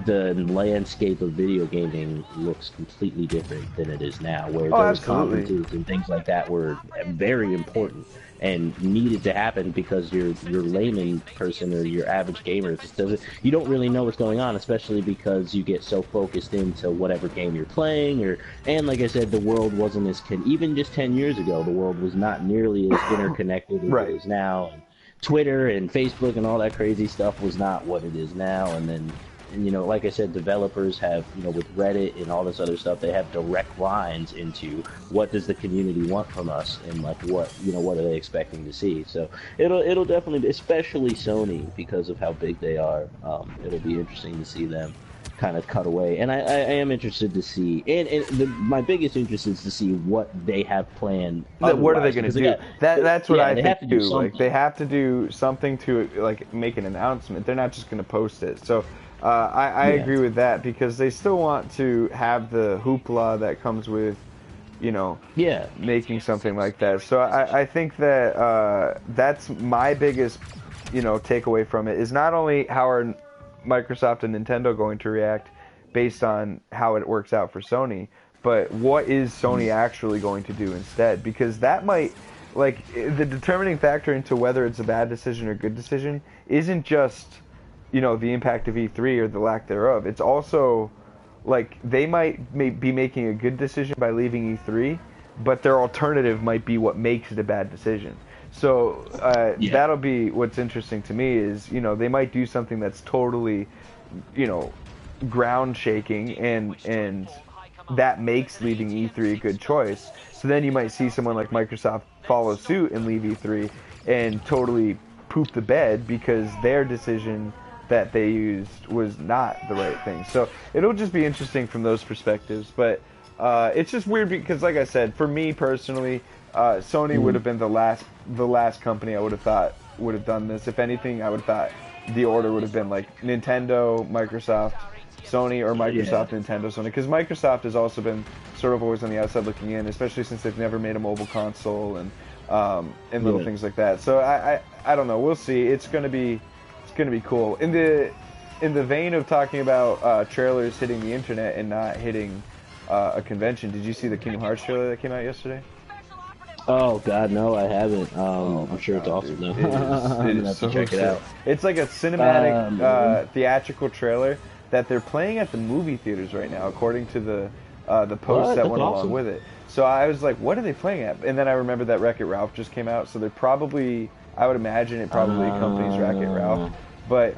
the landscape of video gaming looks completely different than it is now, where those conferences and things like that were very important and needed to happen, because your layman person or your average gamer just doesn't, you don't really know what's going on, especially because you get so focused into whatever game you're playing. And like I said, the world wasn't as even just 10 years ago, the world was not nearly as interconnected as it is now. And Twitter and Facebook and all that crazy stuff was not what it is now. And you know, like I said, developers have, you know, with Reddit and all this other stuff, they have direct lines into what does the community want from us, and like what, you know, what are they expecting to see. So it'll definitely be, especially Sony, because of how big they are. It'll be interesting to see them kind of cut away, and I am interested to see, and my biggest interest is to see what they have planned. What are they going to do? That's what I think too. Like they have to do something to like make an announcement. They're not just going to post it. So I agree with that, because they still want to have the hoopla that comes with, you know, making something like that. So I think that that's my biggest, you know, takeaway from it, is not only how are Microsoft and Nintendo going to react based on how it works out for Sony, but what is Sony actually going to do instead? Because that might, like, the determining factor into whether it's a bad decision or good decision isn't just, you know, the impact of E3 or the lack thereof. It's also, like, they might be making a good decision by leaving E3, but their alternative might be what makes it a bad decision. So that'll be what's interesting to me, is, you know, they might do something that's totally, you know, ground shaking, and that makes leaving E3 a good choice. So then you might see someone like Microsoft follow suit and leave E3 and totally poop the bed because their decision that they used was not the right thing. So it'll just be interesting from those perspectives. But it's just weird because, like I said, for me personally, Sony would have been the last company I would have thought would have done this. If anything, I would have thought the order would have been like Nintendo, Microsoft, Sony, or Microsoft, Nintendo, Sony. Because Microsoft has also been sort of always on the outside looking in, especially since they've never made a mobile console and little things like that. So I don't know. We'll see. It's gonna be cool. In the vein of talking about trailers hitting the internet and not hitting a convention, did you see the Kingdom Hearts trailer that came out yesterday? Oh God, no, I haven't. I'm sure it's awesome though. I'm gonna have to check it out. It's like a cinematic theatrical trailer that they're playing at the movie theaters right now, according to the post that went along with it. So I was like, what are they playing at? And then I remembered that Wreck-It Ralph just came out, so they're probably, I would imagine it probably accompanies Wreck-It Ralph. But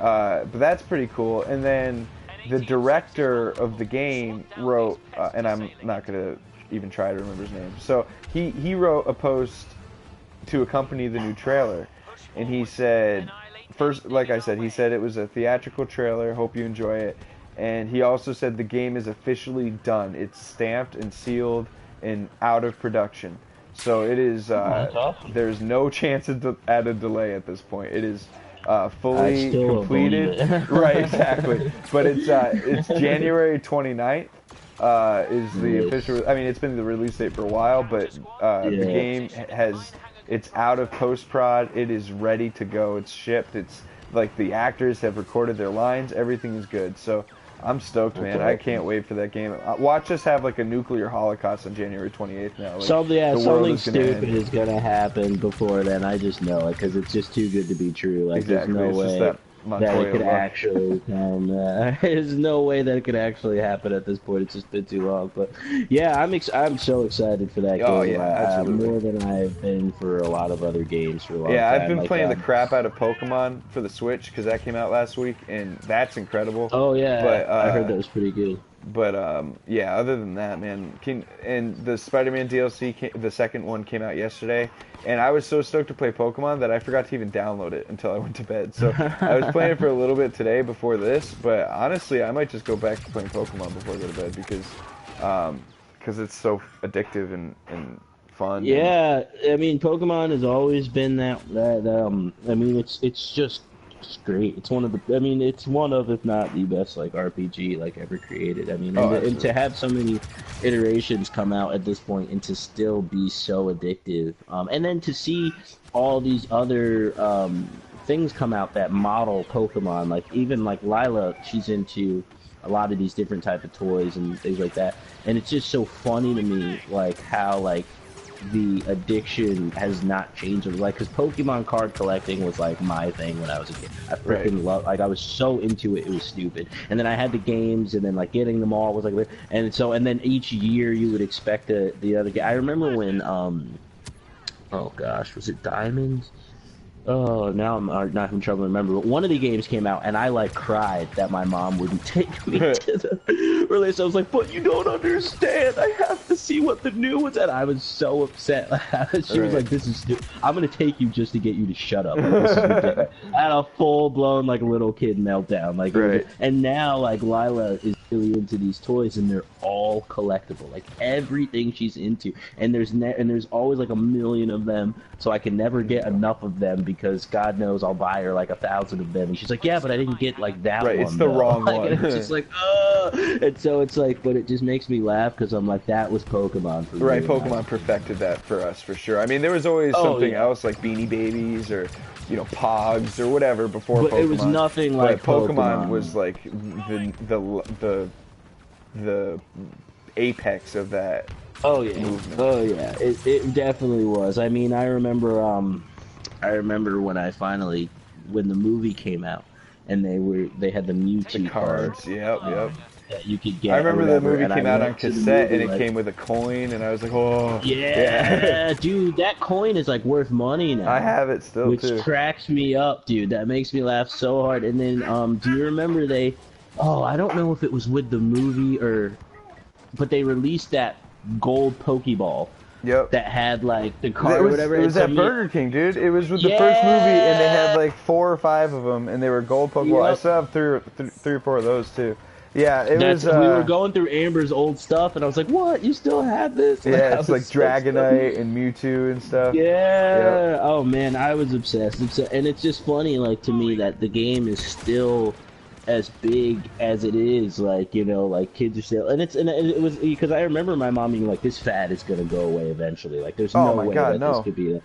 that's pretty cool. And then the director of the game wrote, and I'm not gonna even try to remember his name. So he wrote a post to accompany the new trailer, and he said, first, like I said, he said it was a theatrical trailer, hope you enjoy it, and he also said the game is officially done. It's stamped and sealed and out of production. So it is, there's no chance at a delay at this point. It is fully completed. Right, exactly. But it's January 29th. Is the official, I mean, it's been the release date for a while, but the game It's out of post-prod. It is ready to go. It's shipped. It's like the actors have recorded their lines. Everything is good. So I'm stoked, man. I can't wait for that game. Watch us have like a nuclear holocaust on January 28th now. Like, something stupid is gonna happen before then. I just know it because it's just too good to be true. Like exactly. there's no way that it could actually come. There's no way that it could actually happen at this point. It's just been too long. But yeah, I'm so excited for that game. Oh yeah, absolutely. More than I've been for a lot of other games for a long time. Yeah, I've been playing the crap out of Pokemon for the Switch because that came out last week, and that's incredible. Oh yeah, but, I heard that was pretty good. But yeah, other than that, man, and the Spider-Man DLC, the second one came out yesterday, and I was so stoked to play Pokemon that I forgot to even download it until I went to bed. So I was playing it for a little bit today before this, but honestly, I might just go back to playing Pokemon before I go to bed because it's so addictive and fun. Yeah, I mean, Pokemon has always been that I mean, it's just great. It's one of the, I mean, it's one of, if not the best, like, RPG, like, ever created. I mean, and to have so many iterations come out at this point and to still be so addictive. And then to see all these other things come out that model Pokemon, like, even, like, Lila, she's into a lot of these different type of toys and things like that. And it's just so funny to me, like, how, like, the addiction has not changed. Like, because Pokemon card collecting was like my thing when I was a kid. I freaking loved, like, I was so into it, it was stupid. And then I had the games, and then like getting them all was like, and so, and then each year you would expect the other game. I remember when oh gosh, was it Diamond? Oh, now I'm not in trouble to remember, but one of the games came out, and I, like, cried that my mom wouldn't take me to the release. I was like, but you don't understand. I have to see what the new one's at. I was so upset. She was like, this is stupid. I'm going to take you just to get you to shut up. Like, this is ridiculous. I had a full-blown, like, little kid meltdown. Like, and now, like, Lila is really into these toys, and they're all collectible. Like, everything she's into. And there's always, like, a million of them, so I can never get enough of them, because God knows I'll buy her like 1,000 of them. And she's like, yeah, but I didn't get like that one. It's the wrong like, one. And it's just like, and so it's like, but it just makes me laugh because I'm like, that was Pokemon for me. Right, Pokemon perfected that for us for sure. I mean, there was always something else like Beanie Babies or, you know, Pogs or whatever before Pokemon. It was nothing like Pokemon was like the apex of that. Oh yeah, movement. Oh yeah, it definitely was. I mean, I remember when when the movie came out, and they had the Mewtwo cards. Yep. That you could get. I remember the movie came out on cassette, and it came with a coin, and I was like, oh. Yeah, dude, that coin is like worth money now. I have it still too. Which cracks me up, dude. That makes me laugh so hard. And then, do you remember I don't know if it was with the movie but they released that gold Pokeball. Yep. That had like the card or whatever. It was at Burger King, dude. It was with the first movie, and they had like 4 or 5 of them, and they were gold Pokeball. Yep. I still have three or 4 of those too. Yeah, it was. We were going through Amber's old stuff, and I was like, "What? You still have this?" Like, yeah, it's like Dragonite and Mewtwo and stuff. Yeah. Yep. Oh man, I was obsessed. And it's just funny, like, to me, that the game is still as big as it is, like, you know, like, kids are still, and it was because I remember my mom being like, this fad is gonna go away eventually, like, there's no way that this could be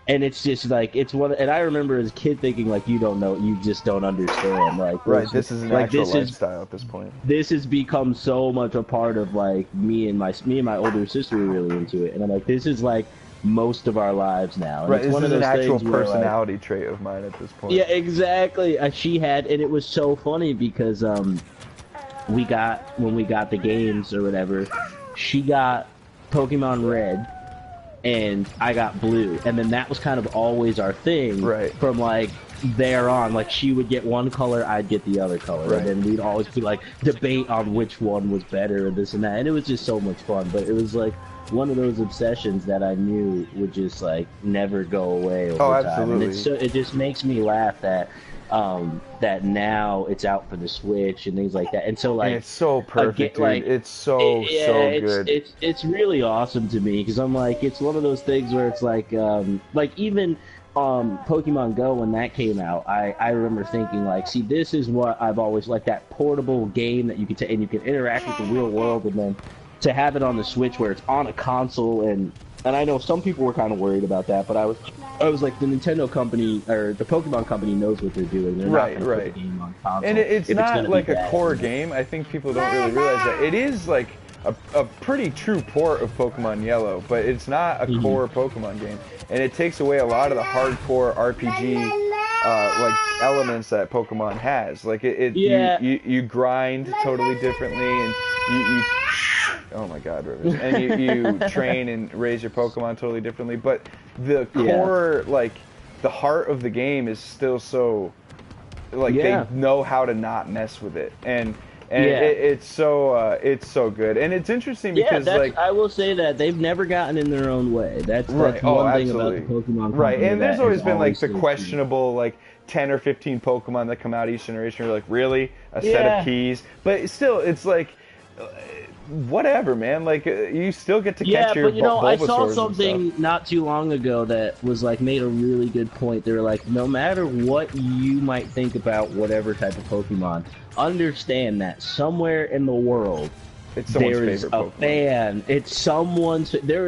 and it's just like, it's one, and I remember as a kid thinking like, you don't know, you just don't understand, like, this is an actual lifestyle at this point. This has become so much a part of, like, me and my older sister were really into it, and I'm like, this is like most of our lives now. And right, it's one of those an actual personality trait of mine at this point. Yeah, exactly. She had, and it was so funny because when we got the games or whatever, she got Pokemon Red, and I got Blue, and then that was kind of always our thing. Right. From like there on, like, she would get one color, I'd get the other color, right. And then we'd always be like debate on which one was better and this and that, and it was just so much fun. But it was like one of those obsessions that I knew would just like never go away over time. Absolutely. And it just makes me laugh that that now it's out for the Switch and things like that. And so, like, and it's so perfect, dude. Like, it's so good. It's really awesome to me because I'm like, it's one of those things where it's like even Pokemon Go, when that came out, I remember thinking, like, see, this is what I've always liked, that portable game that you can and you can interact with the real world, and then to have it on the Switch where it's on a console and And I know some people were kind of worried about that, but I was like, the Nintendo company or the Pokemon company knows what they're doing. They're not going to put the game on console. And it's not like a core bad. game. I think people don't really realize that. It is like a pretty true port of Pokemon Yellow, but it's not a core Pokemon game. And it takes away a lot of the hardcore RPG like elements that Pokemon has. Like you grind totally differently, and you oh my God, Rivers, and you train and raise your Pokemon totally differently. But the core, like the heart of the game, is still so like they know how to not mess with it, and it's so good. And it's interesting because like I will say that they've never gotten in their own way. That's one thing about the Pokemon company. Right, and there's always been like the questionable like 10 or 15 Pokemon that come out each generation. You're like, really, a set of keys? But still, it's like whatever, man. Like you still get to catch your Bulbasaurs. I saw something not too long ago that was like made a really good point. They were like, no matter what you might think about whatever type of Pokemon, understand that somewhere in the world there is a fan. There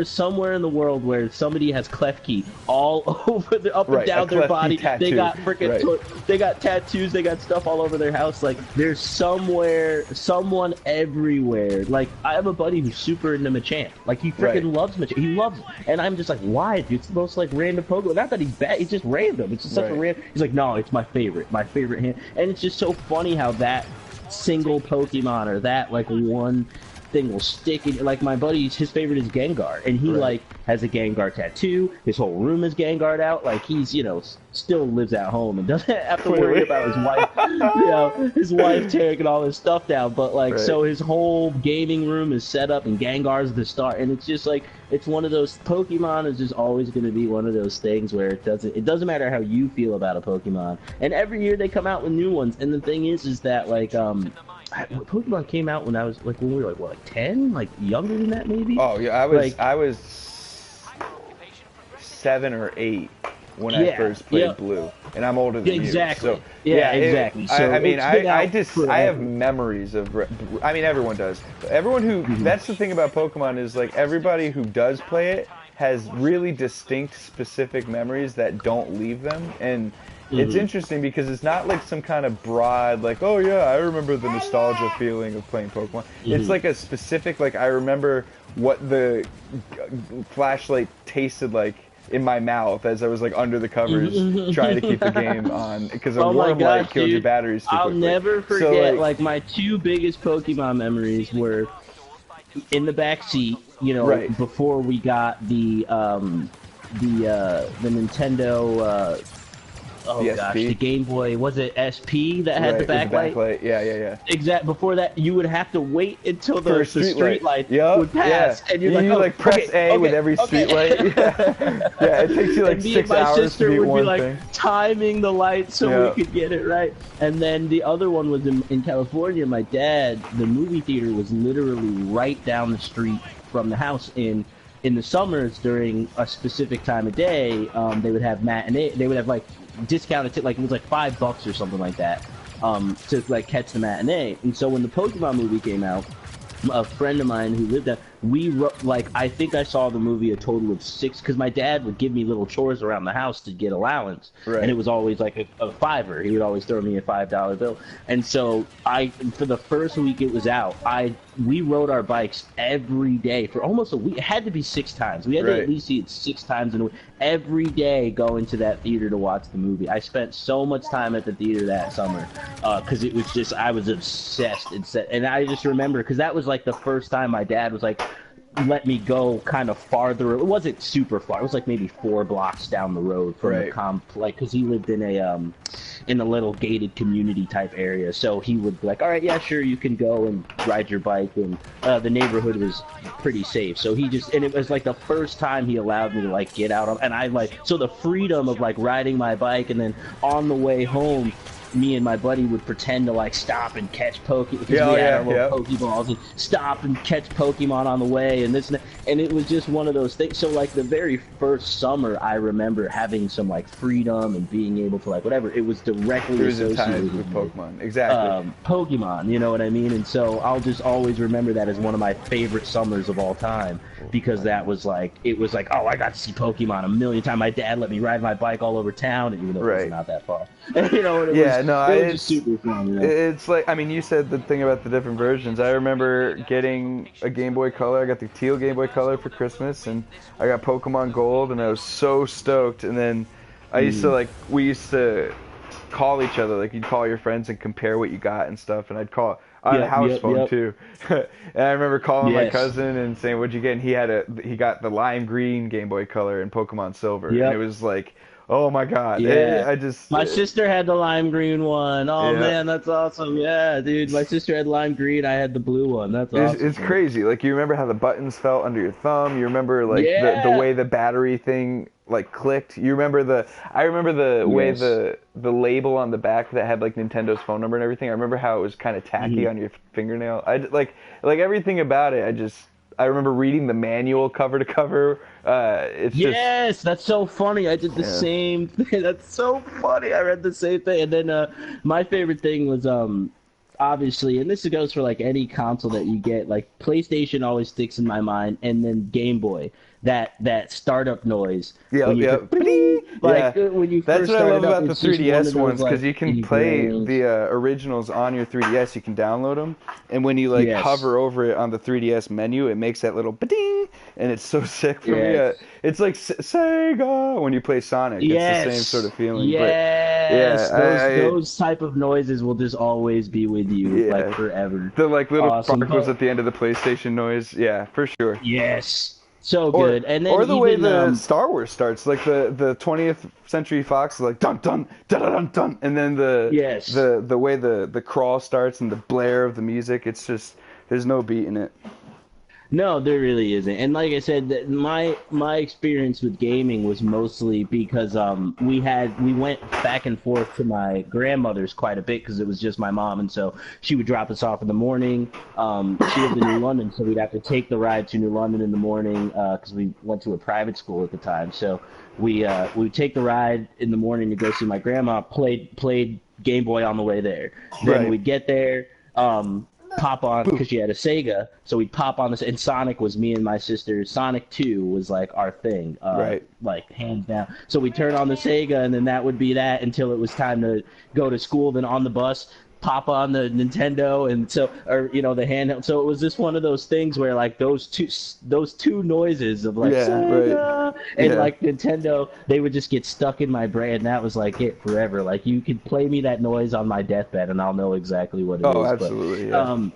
is somewhere in the world where somebody has Klefki all over up and down their body. Tattoo. They got freaking they got tattoos, they got stuff all over their house. Like there's someone everywhere. Like I have a buddy who's super into Machamp. Like he freaking loves Machamp. He loves it. And I'm just like, why? It's the most like random Pokemon. Not that he's bad, it's just random. It's just such a random. He's like, no, it's my favorite hand. And it's just so funny how that single Pokemon or that like one thing will stick in. Like my buddy's, his favorite is Gengar, and he like has a Gengar tattoo. His whole room is Gengar'd out. Like he's still lives at home and doesn't have to worry about his wife his wife tearing all his stuff down. But like so his whole gaming room is set up and Gengar's the star. And it's just like, it's one of those, Pokemon is just always going to be one of those things where it doesn't matter how you feel about a Pokemon, and every year they come out with new ones. And the thing is that like Pokemon came out when when we were like 10, like younger than that maybe. Oh yeah, I was 7 or 8 when I first played Blue, and I'm older than you. So exactly. So I mean, I have memories of. I mean, everyone does. Everyone who that's the thing about Pokemon is like everybody who does play it has really distinct, specific memories that don't leave them, and it's interesting because it's not like some kind of broad, like, oh yeah, I remember the nostalgia feeling of playing Pokemon. It's like a specific, like, I remember what the flashlight tasted like in my mouth as I was like under the covers trying to keep the game on, because a warm light killed your batteries too quickly. I'll never forget, so, like my 2 biggest Pokemon memories were in the back seat, before we got the Nintendo the Game Boy, was it SP that had the backlight? Yeah. Exactly. Before that, you would have to wait until the street light would pass, and you're like, press A with every street light. Yeah, it takes you like 6 hours to beat one thing. Timing the light so we could get it right. And then the other one was in California. My dad, the movie theater was literally right down the street from the house. In the summers, during a specific time of day, they would have matinee. They would have like discounted, like it was like $5 or something like that, to like catch the matinee. And so when the Pokemon movie came out, a friend of mine who lived there, I think I saw the movie a total of 6, because my dad would give me little chores around the house to get allowance, and it was always like a $5. He would always throw me a $5 bill. And so for the first week it was out, we rode our bikes every day for almost a week. It had to be 6 times. We had to at least see it 6 times in a week. Every day going to that theater to watch the movie. I spent so much time at the theater that summer, because it was just, I was obsessed. And I just remember, because that was like the first time my dad was like, let me go kind of farther. It wasn't super far. It was like maybe 4 blocks down the road from the complex, because he lived in a little gated community type area. So he would be like, all right, yeah, sure, you can go and ride your bike. And the neighborhood was pretty safe. So and it was like the first time he allowed me to like get out. And I so the freedom of like riding my bike, and then on the way home, me and my buddy would pretend to like stop and catch Pokemon because Yeah, we oh, had our yeah, little yeah. Pokeballs and stop and catch Pokemon on the way and this and that. And it was just one of those things. So like the very first summer, I remember having some like freedom and being able to like whatever. It was It directly was in ties associated with with Pokemon. Exactly. Pokemon, you know what I mean? And so I'll just always remember that as one of my favorite summers of all time because that was like, it was like, oh, I got to see Pokemon a million times. My dad let me ride my bike all over town, even though it was Right. not that far. You know, and Yeah, no, it was just super fun, you know? it's like, I mean, you said the thing about the different versions. I remember getting a Game Boy Color. I got the teal Game Boy Color for Christmas, and I got Pokemon Gold, and I was so stoked. And then I used to, like, we used to call each other, like, you'd call your friends and compare what you got and stuff, and I'd call on a house phone too. And I remember calling my cousin and saying, "What'd you get?" And he got the lime green Game Boy Color and Pokemon Silver, and it was like, oh my god. Yeah. I just My sister had the lime green one. Oh yeah. man, that's awesome. Yeah, dude. My sister had lime green. I had the blue one. That's awesome. It's crazy. Like, you remember how the buttons felt under your thumb. You remember like the Yeah. way the battery thing like clicked. You remember I remember the way the label on the back that had like Nintendo's phone number and everything. I remember how it was kind of tacky on your fingernail. Like everything about it. I remember reading the manual cover to cover. It's Yes, that's so funny. I did the same thing. That's so funny. I read the same thing. And then my favorite thing was obviously, and this goes for like any console that you get, like PlayStation always sticks in my mind, and then Game Boy. That startup noise. Yeah, when you when you that's first what I love started up, about the it's just one 3DS of ones, those because like you can play the originals on your 3DS. You can download them, and when you like hover over it on the 3DS menu, it makes that little ba-ding, and it's so sick for me. It's like Sega when you play Sonic. It's the same sort of feeling. Yes, But yeah, those type of noises will just always be with you like forever. the like little Awesome. sparkles at the end of the PlayStation noise. Yeah, for sure. Yes. So good. And then or the way even the Star Wars starts, like the 20th Century Fox, like dun dun dun dun dun, dun, and then the way the crawl starts and the blare of the music, it's just there's no beat in it. No, there really isn't. And like I said, my experience with gaming was mostly because we went back and forth to my grandmother's quite a bit because it was just my mom, and so she would drop us off in the morning. She lived in New London, so we'd have to take the ride to New London in the morning because we went to a private school at the time. So we would take the ride in the morning to go see my grandma. Played Game Boy on the way there. Then we'd get there. Pop on because she had a Sega, so we'd pop on this. And Sonic was me and my sister. Sonic 2 was like our thing, like hands down. So we'd turn on the Sega, and then that would be that until it was time to go to school. Then on the bus, pop on the Nintendo, and so the handheld. So it was just one of those things where like those two noises of like Sega and like Nintendo, they would just get stuck in my brain. And that was like it forever. Like you could play me that noise on my deathbed, and I'll know exactly what it is. Oh, absolutely.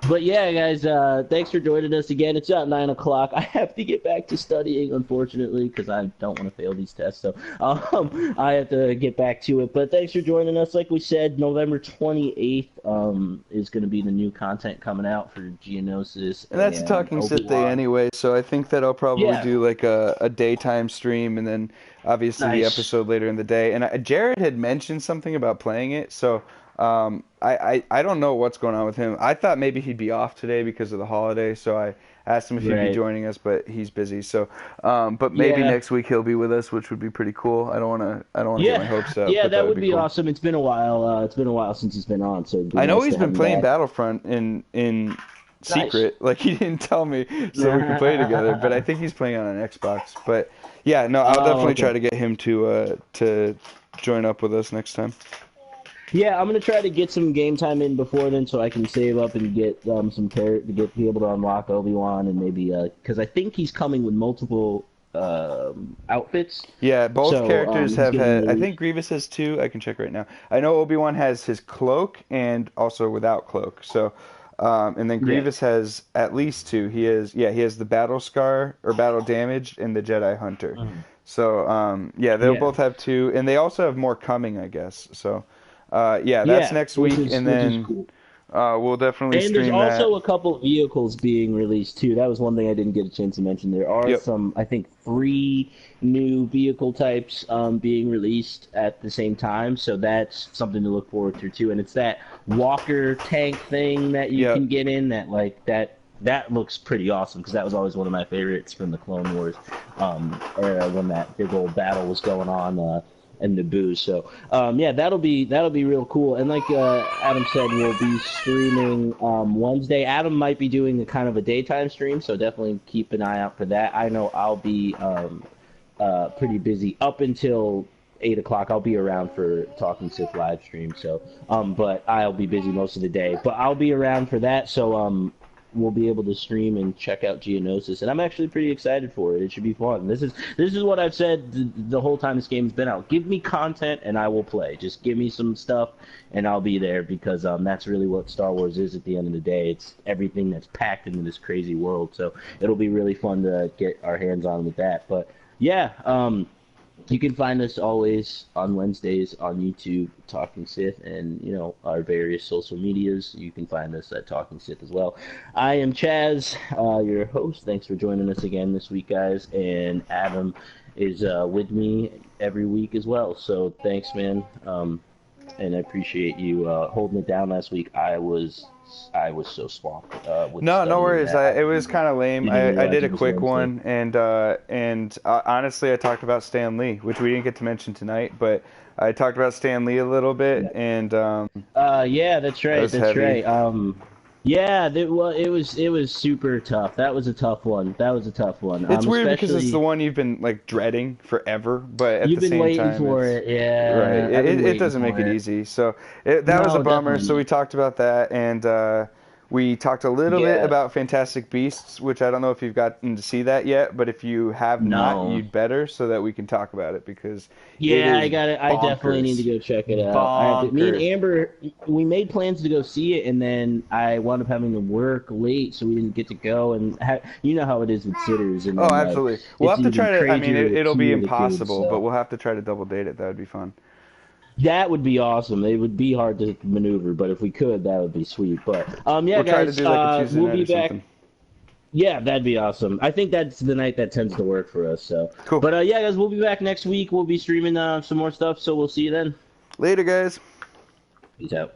But yeah, guys, thanks for joining us again. It's about 9 o'clock. I have to get back to studying, unfortunately, because I don't want to fail these tests. So I have to get back to it. But thanks for joining us. Like we said, November 28th is going to be the new content coming out for Geonosis. And that's a Talking Sith Day anyway, so I think that I'll probably do like a daytime stream, and then obviously the episode later in the day. And Jared had mentioned something about playing it, so I don't know what's going on with him. I thought maybe he'd be off today because of the holiday, so I asked him if he'd be joining us, but he's busy. So, but maybe next week he'll be with us, which would be pretty cool. I don't want to get my hopes up. Yeah, but that would be cool. Awesome. It's been a while. It's been a while since he's been on. So I know he's been playing Battlefront in secret. Like he didn't tell me, so we could play together. But I think he's playing on an Xbox. But yeah, no, I'll definitely try to get him to join up with us next time. Yeah, I'm gonna try to get some game time in before then, so I can save up and get some carrot to be able to unlock Obi-Wan, and maybe because I think he's coming with multiple outfits. Yeah, both characters have had. I think Grievous has 2. I can check right now. I know Obi-Wan has his cloak and also without cloak. So, and then Grievous has at least 2. He has the battle scar or battle damaged and the Jedi Hunter. So they'll both have 2, and they also have more coming, I guess. So. That's next week, and then We'll definitely And there's stream that. also a couple vehicles being released too. That was one thing I didn't get a chance to mention. There are Yep. some, I think, 3 new vehicle types being released at the same time. So that's something to look forward to too. And it's that Walker tank thing that you Yep. can get in that looks pretty awesome because that was always one of my favorites from the Clone Wars era when that big old battle was going on. And Naboo. So yeah, that'll be real cool. And like Adam said, we'll be streaming Wednesday. Adam might be doing a kind of a daytime stream, so definitely keep an eye out for that. I know I'll be pretty busy up until 8 o'clock. I'll be around for Talking Sith live stream. So but I'll be busy most of the day. But I'll be around for that. So we'll be able to stream and check out Geonosis, and I'm actually pretty excited for it. It should be fun. This is what I've said the whole time this game's been out. Give me content, and I will play. Just give me some stuff, and I'll be there because that's really what Star Wars is at the end of the day. It's everything that's packed into this crazy world. So it'll be really fun to get our hands on with that. But yeah, you can find us always on Wednesdays on YouTube, Talking Sith, and our various social medias. You can find us at Talking Sith as well. I am Chaz, your host. Thanks for joining us again this week, guys. And Adam is with me every week as well. So thanks, man. And I appreciate you holding it down last week. I was so swamped with No studying worries. that. It was kind of lame. Didn't I realize did a it was quick Wednesday. one, and honestly, I talked about Stan Lee, which we didn't get to mention tonight, but I talked about Stan Lee a little bit, and Yeah, that's that right. was That's heavy. right. Yeah, well, it was super tough. That was a tough one. That was a tough one. It's weird because it's the Especially one you've been like dreading forever, but at you've the been same waiting time, for it's it. right. Yeah, I've It, been it waiting doesn't make for it it. easy. So that was a No, bummer. definitely So we not. talked about that, and we talked a little bit Yeah, about Fantastic Beasts, which I don't know if you've gotten to see that yet, but if you have not, no. you'd better so that we can talk about it because it Yeah, I is got it. I definitely need to bonkers, go check it out. I have to. Me and bonkers. Amber, we made plans to go see it, and then I wound up having to work late, so we didn't get to go. And you know how it is with sitters, and Oh, then like absolutely. We'll it's have to even try to. I mean, crazier with it'll be 2 of the kids. impossible, but So. we'll have to try to double date it. That would be fun. That would be awesome. It would be hard to maneuver, but if we could, that would be sweet. But yeah, We'll try to guys, do like a Tuesday we'll night be or back. something. Yeah, that'd be awesome. I think that's the night that tends to work for us. So, Cool. but yeah, guys, we'll be back next week. We'll be streaming some more stuff. So we'll see you then. Later, guys. Peace out.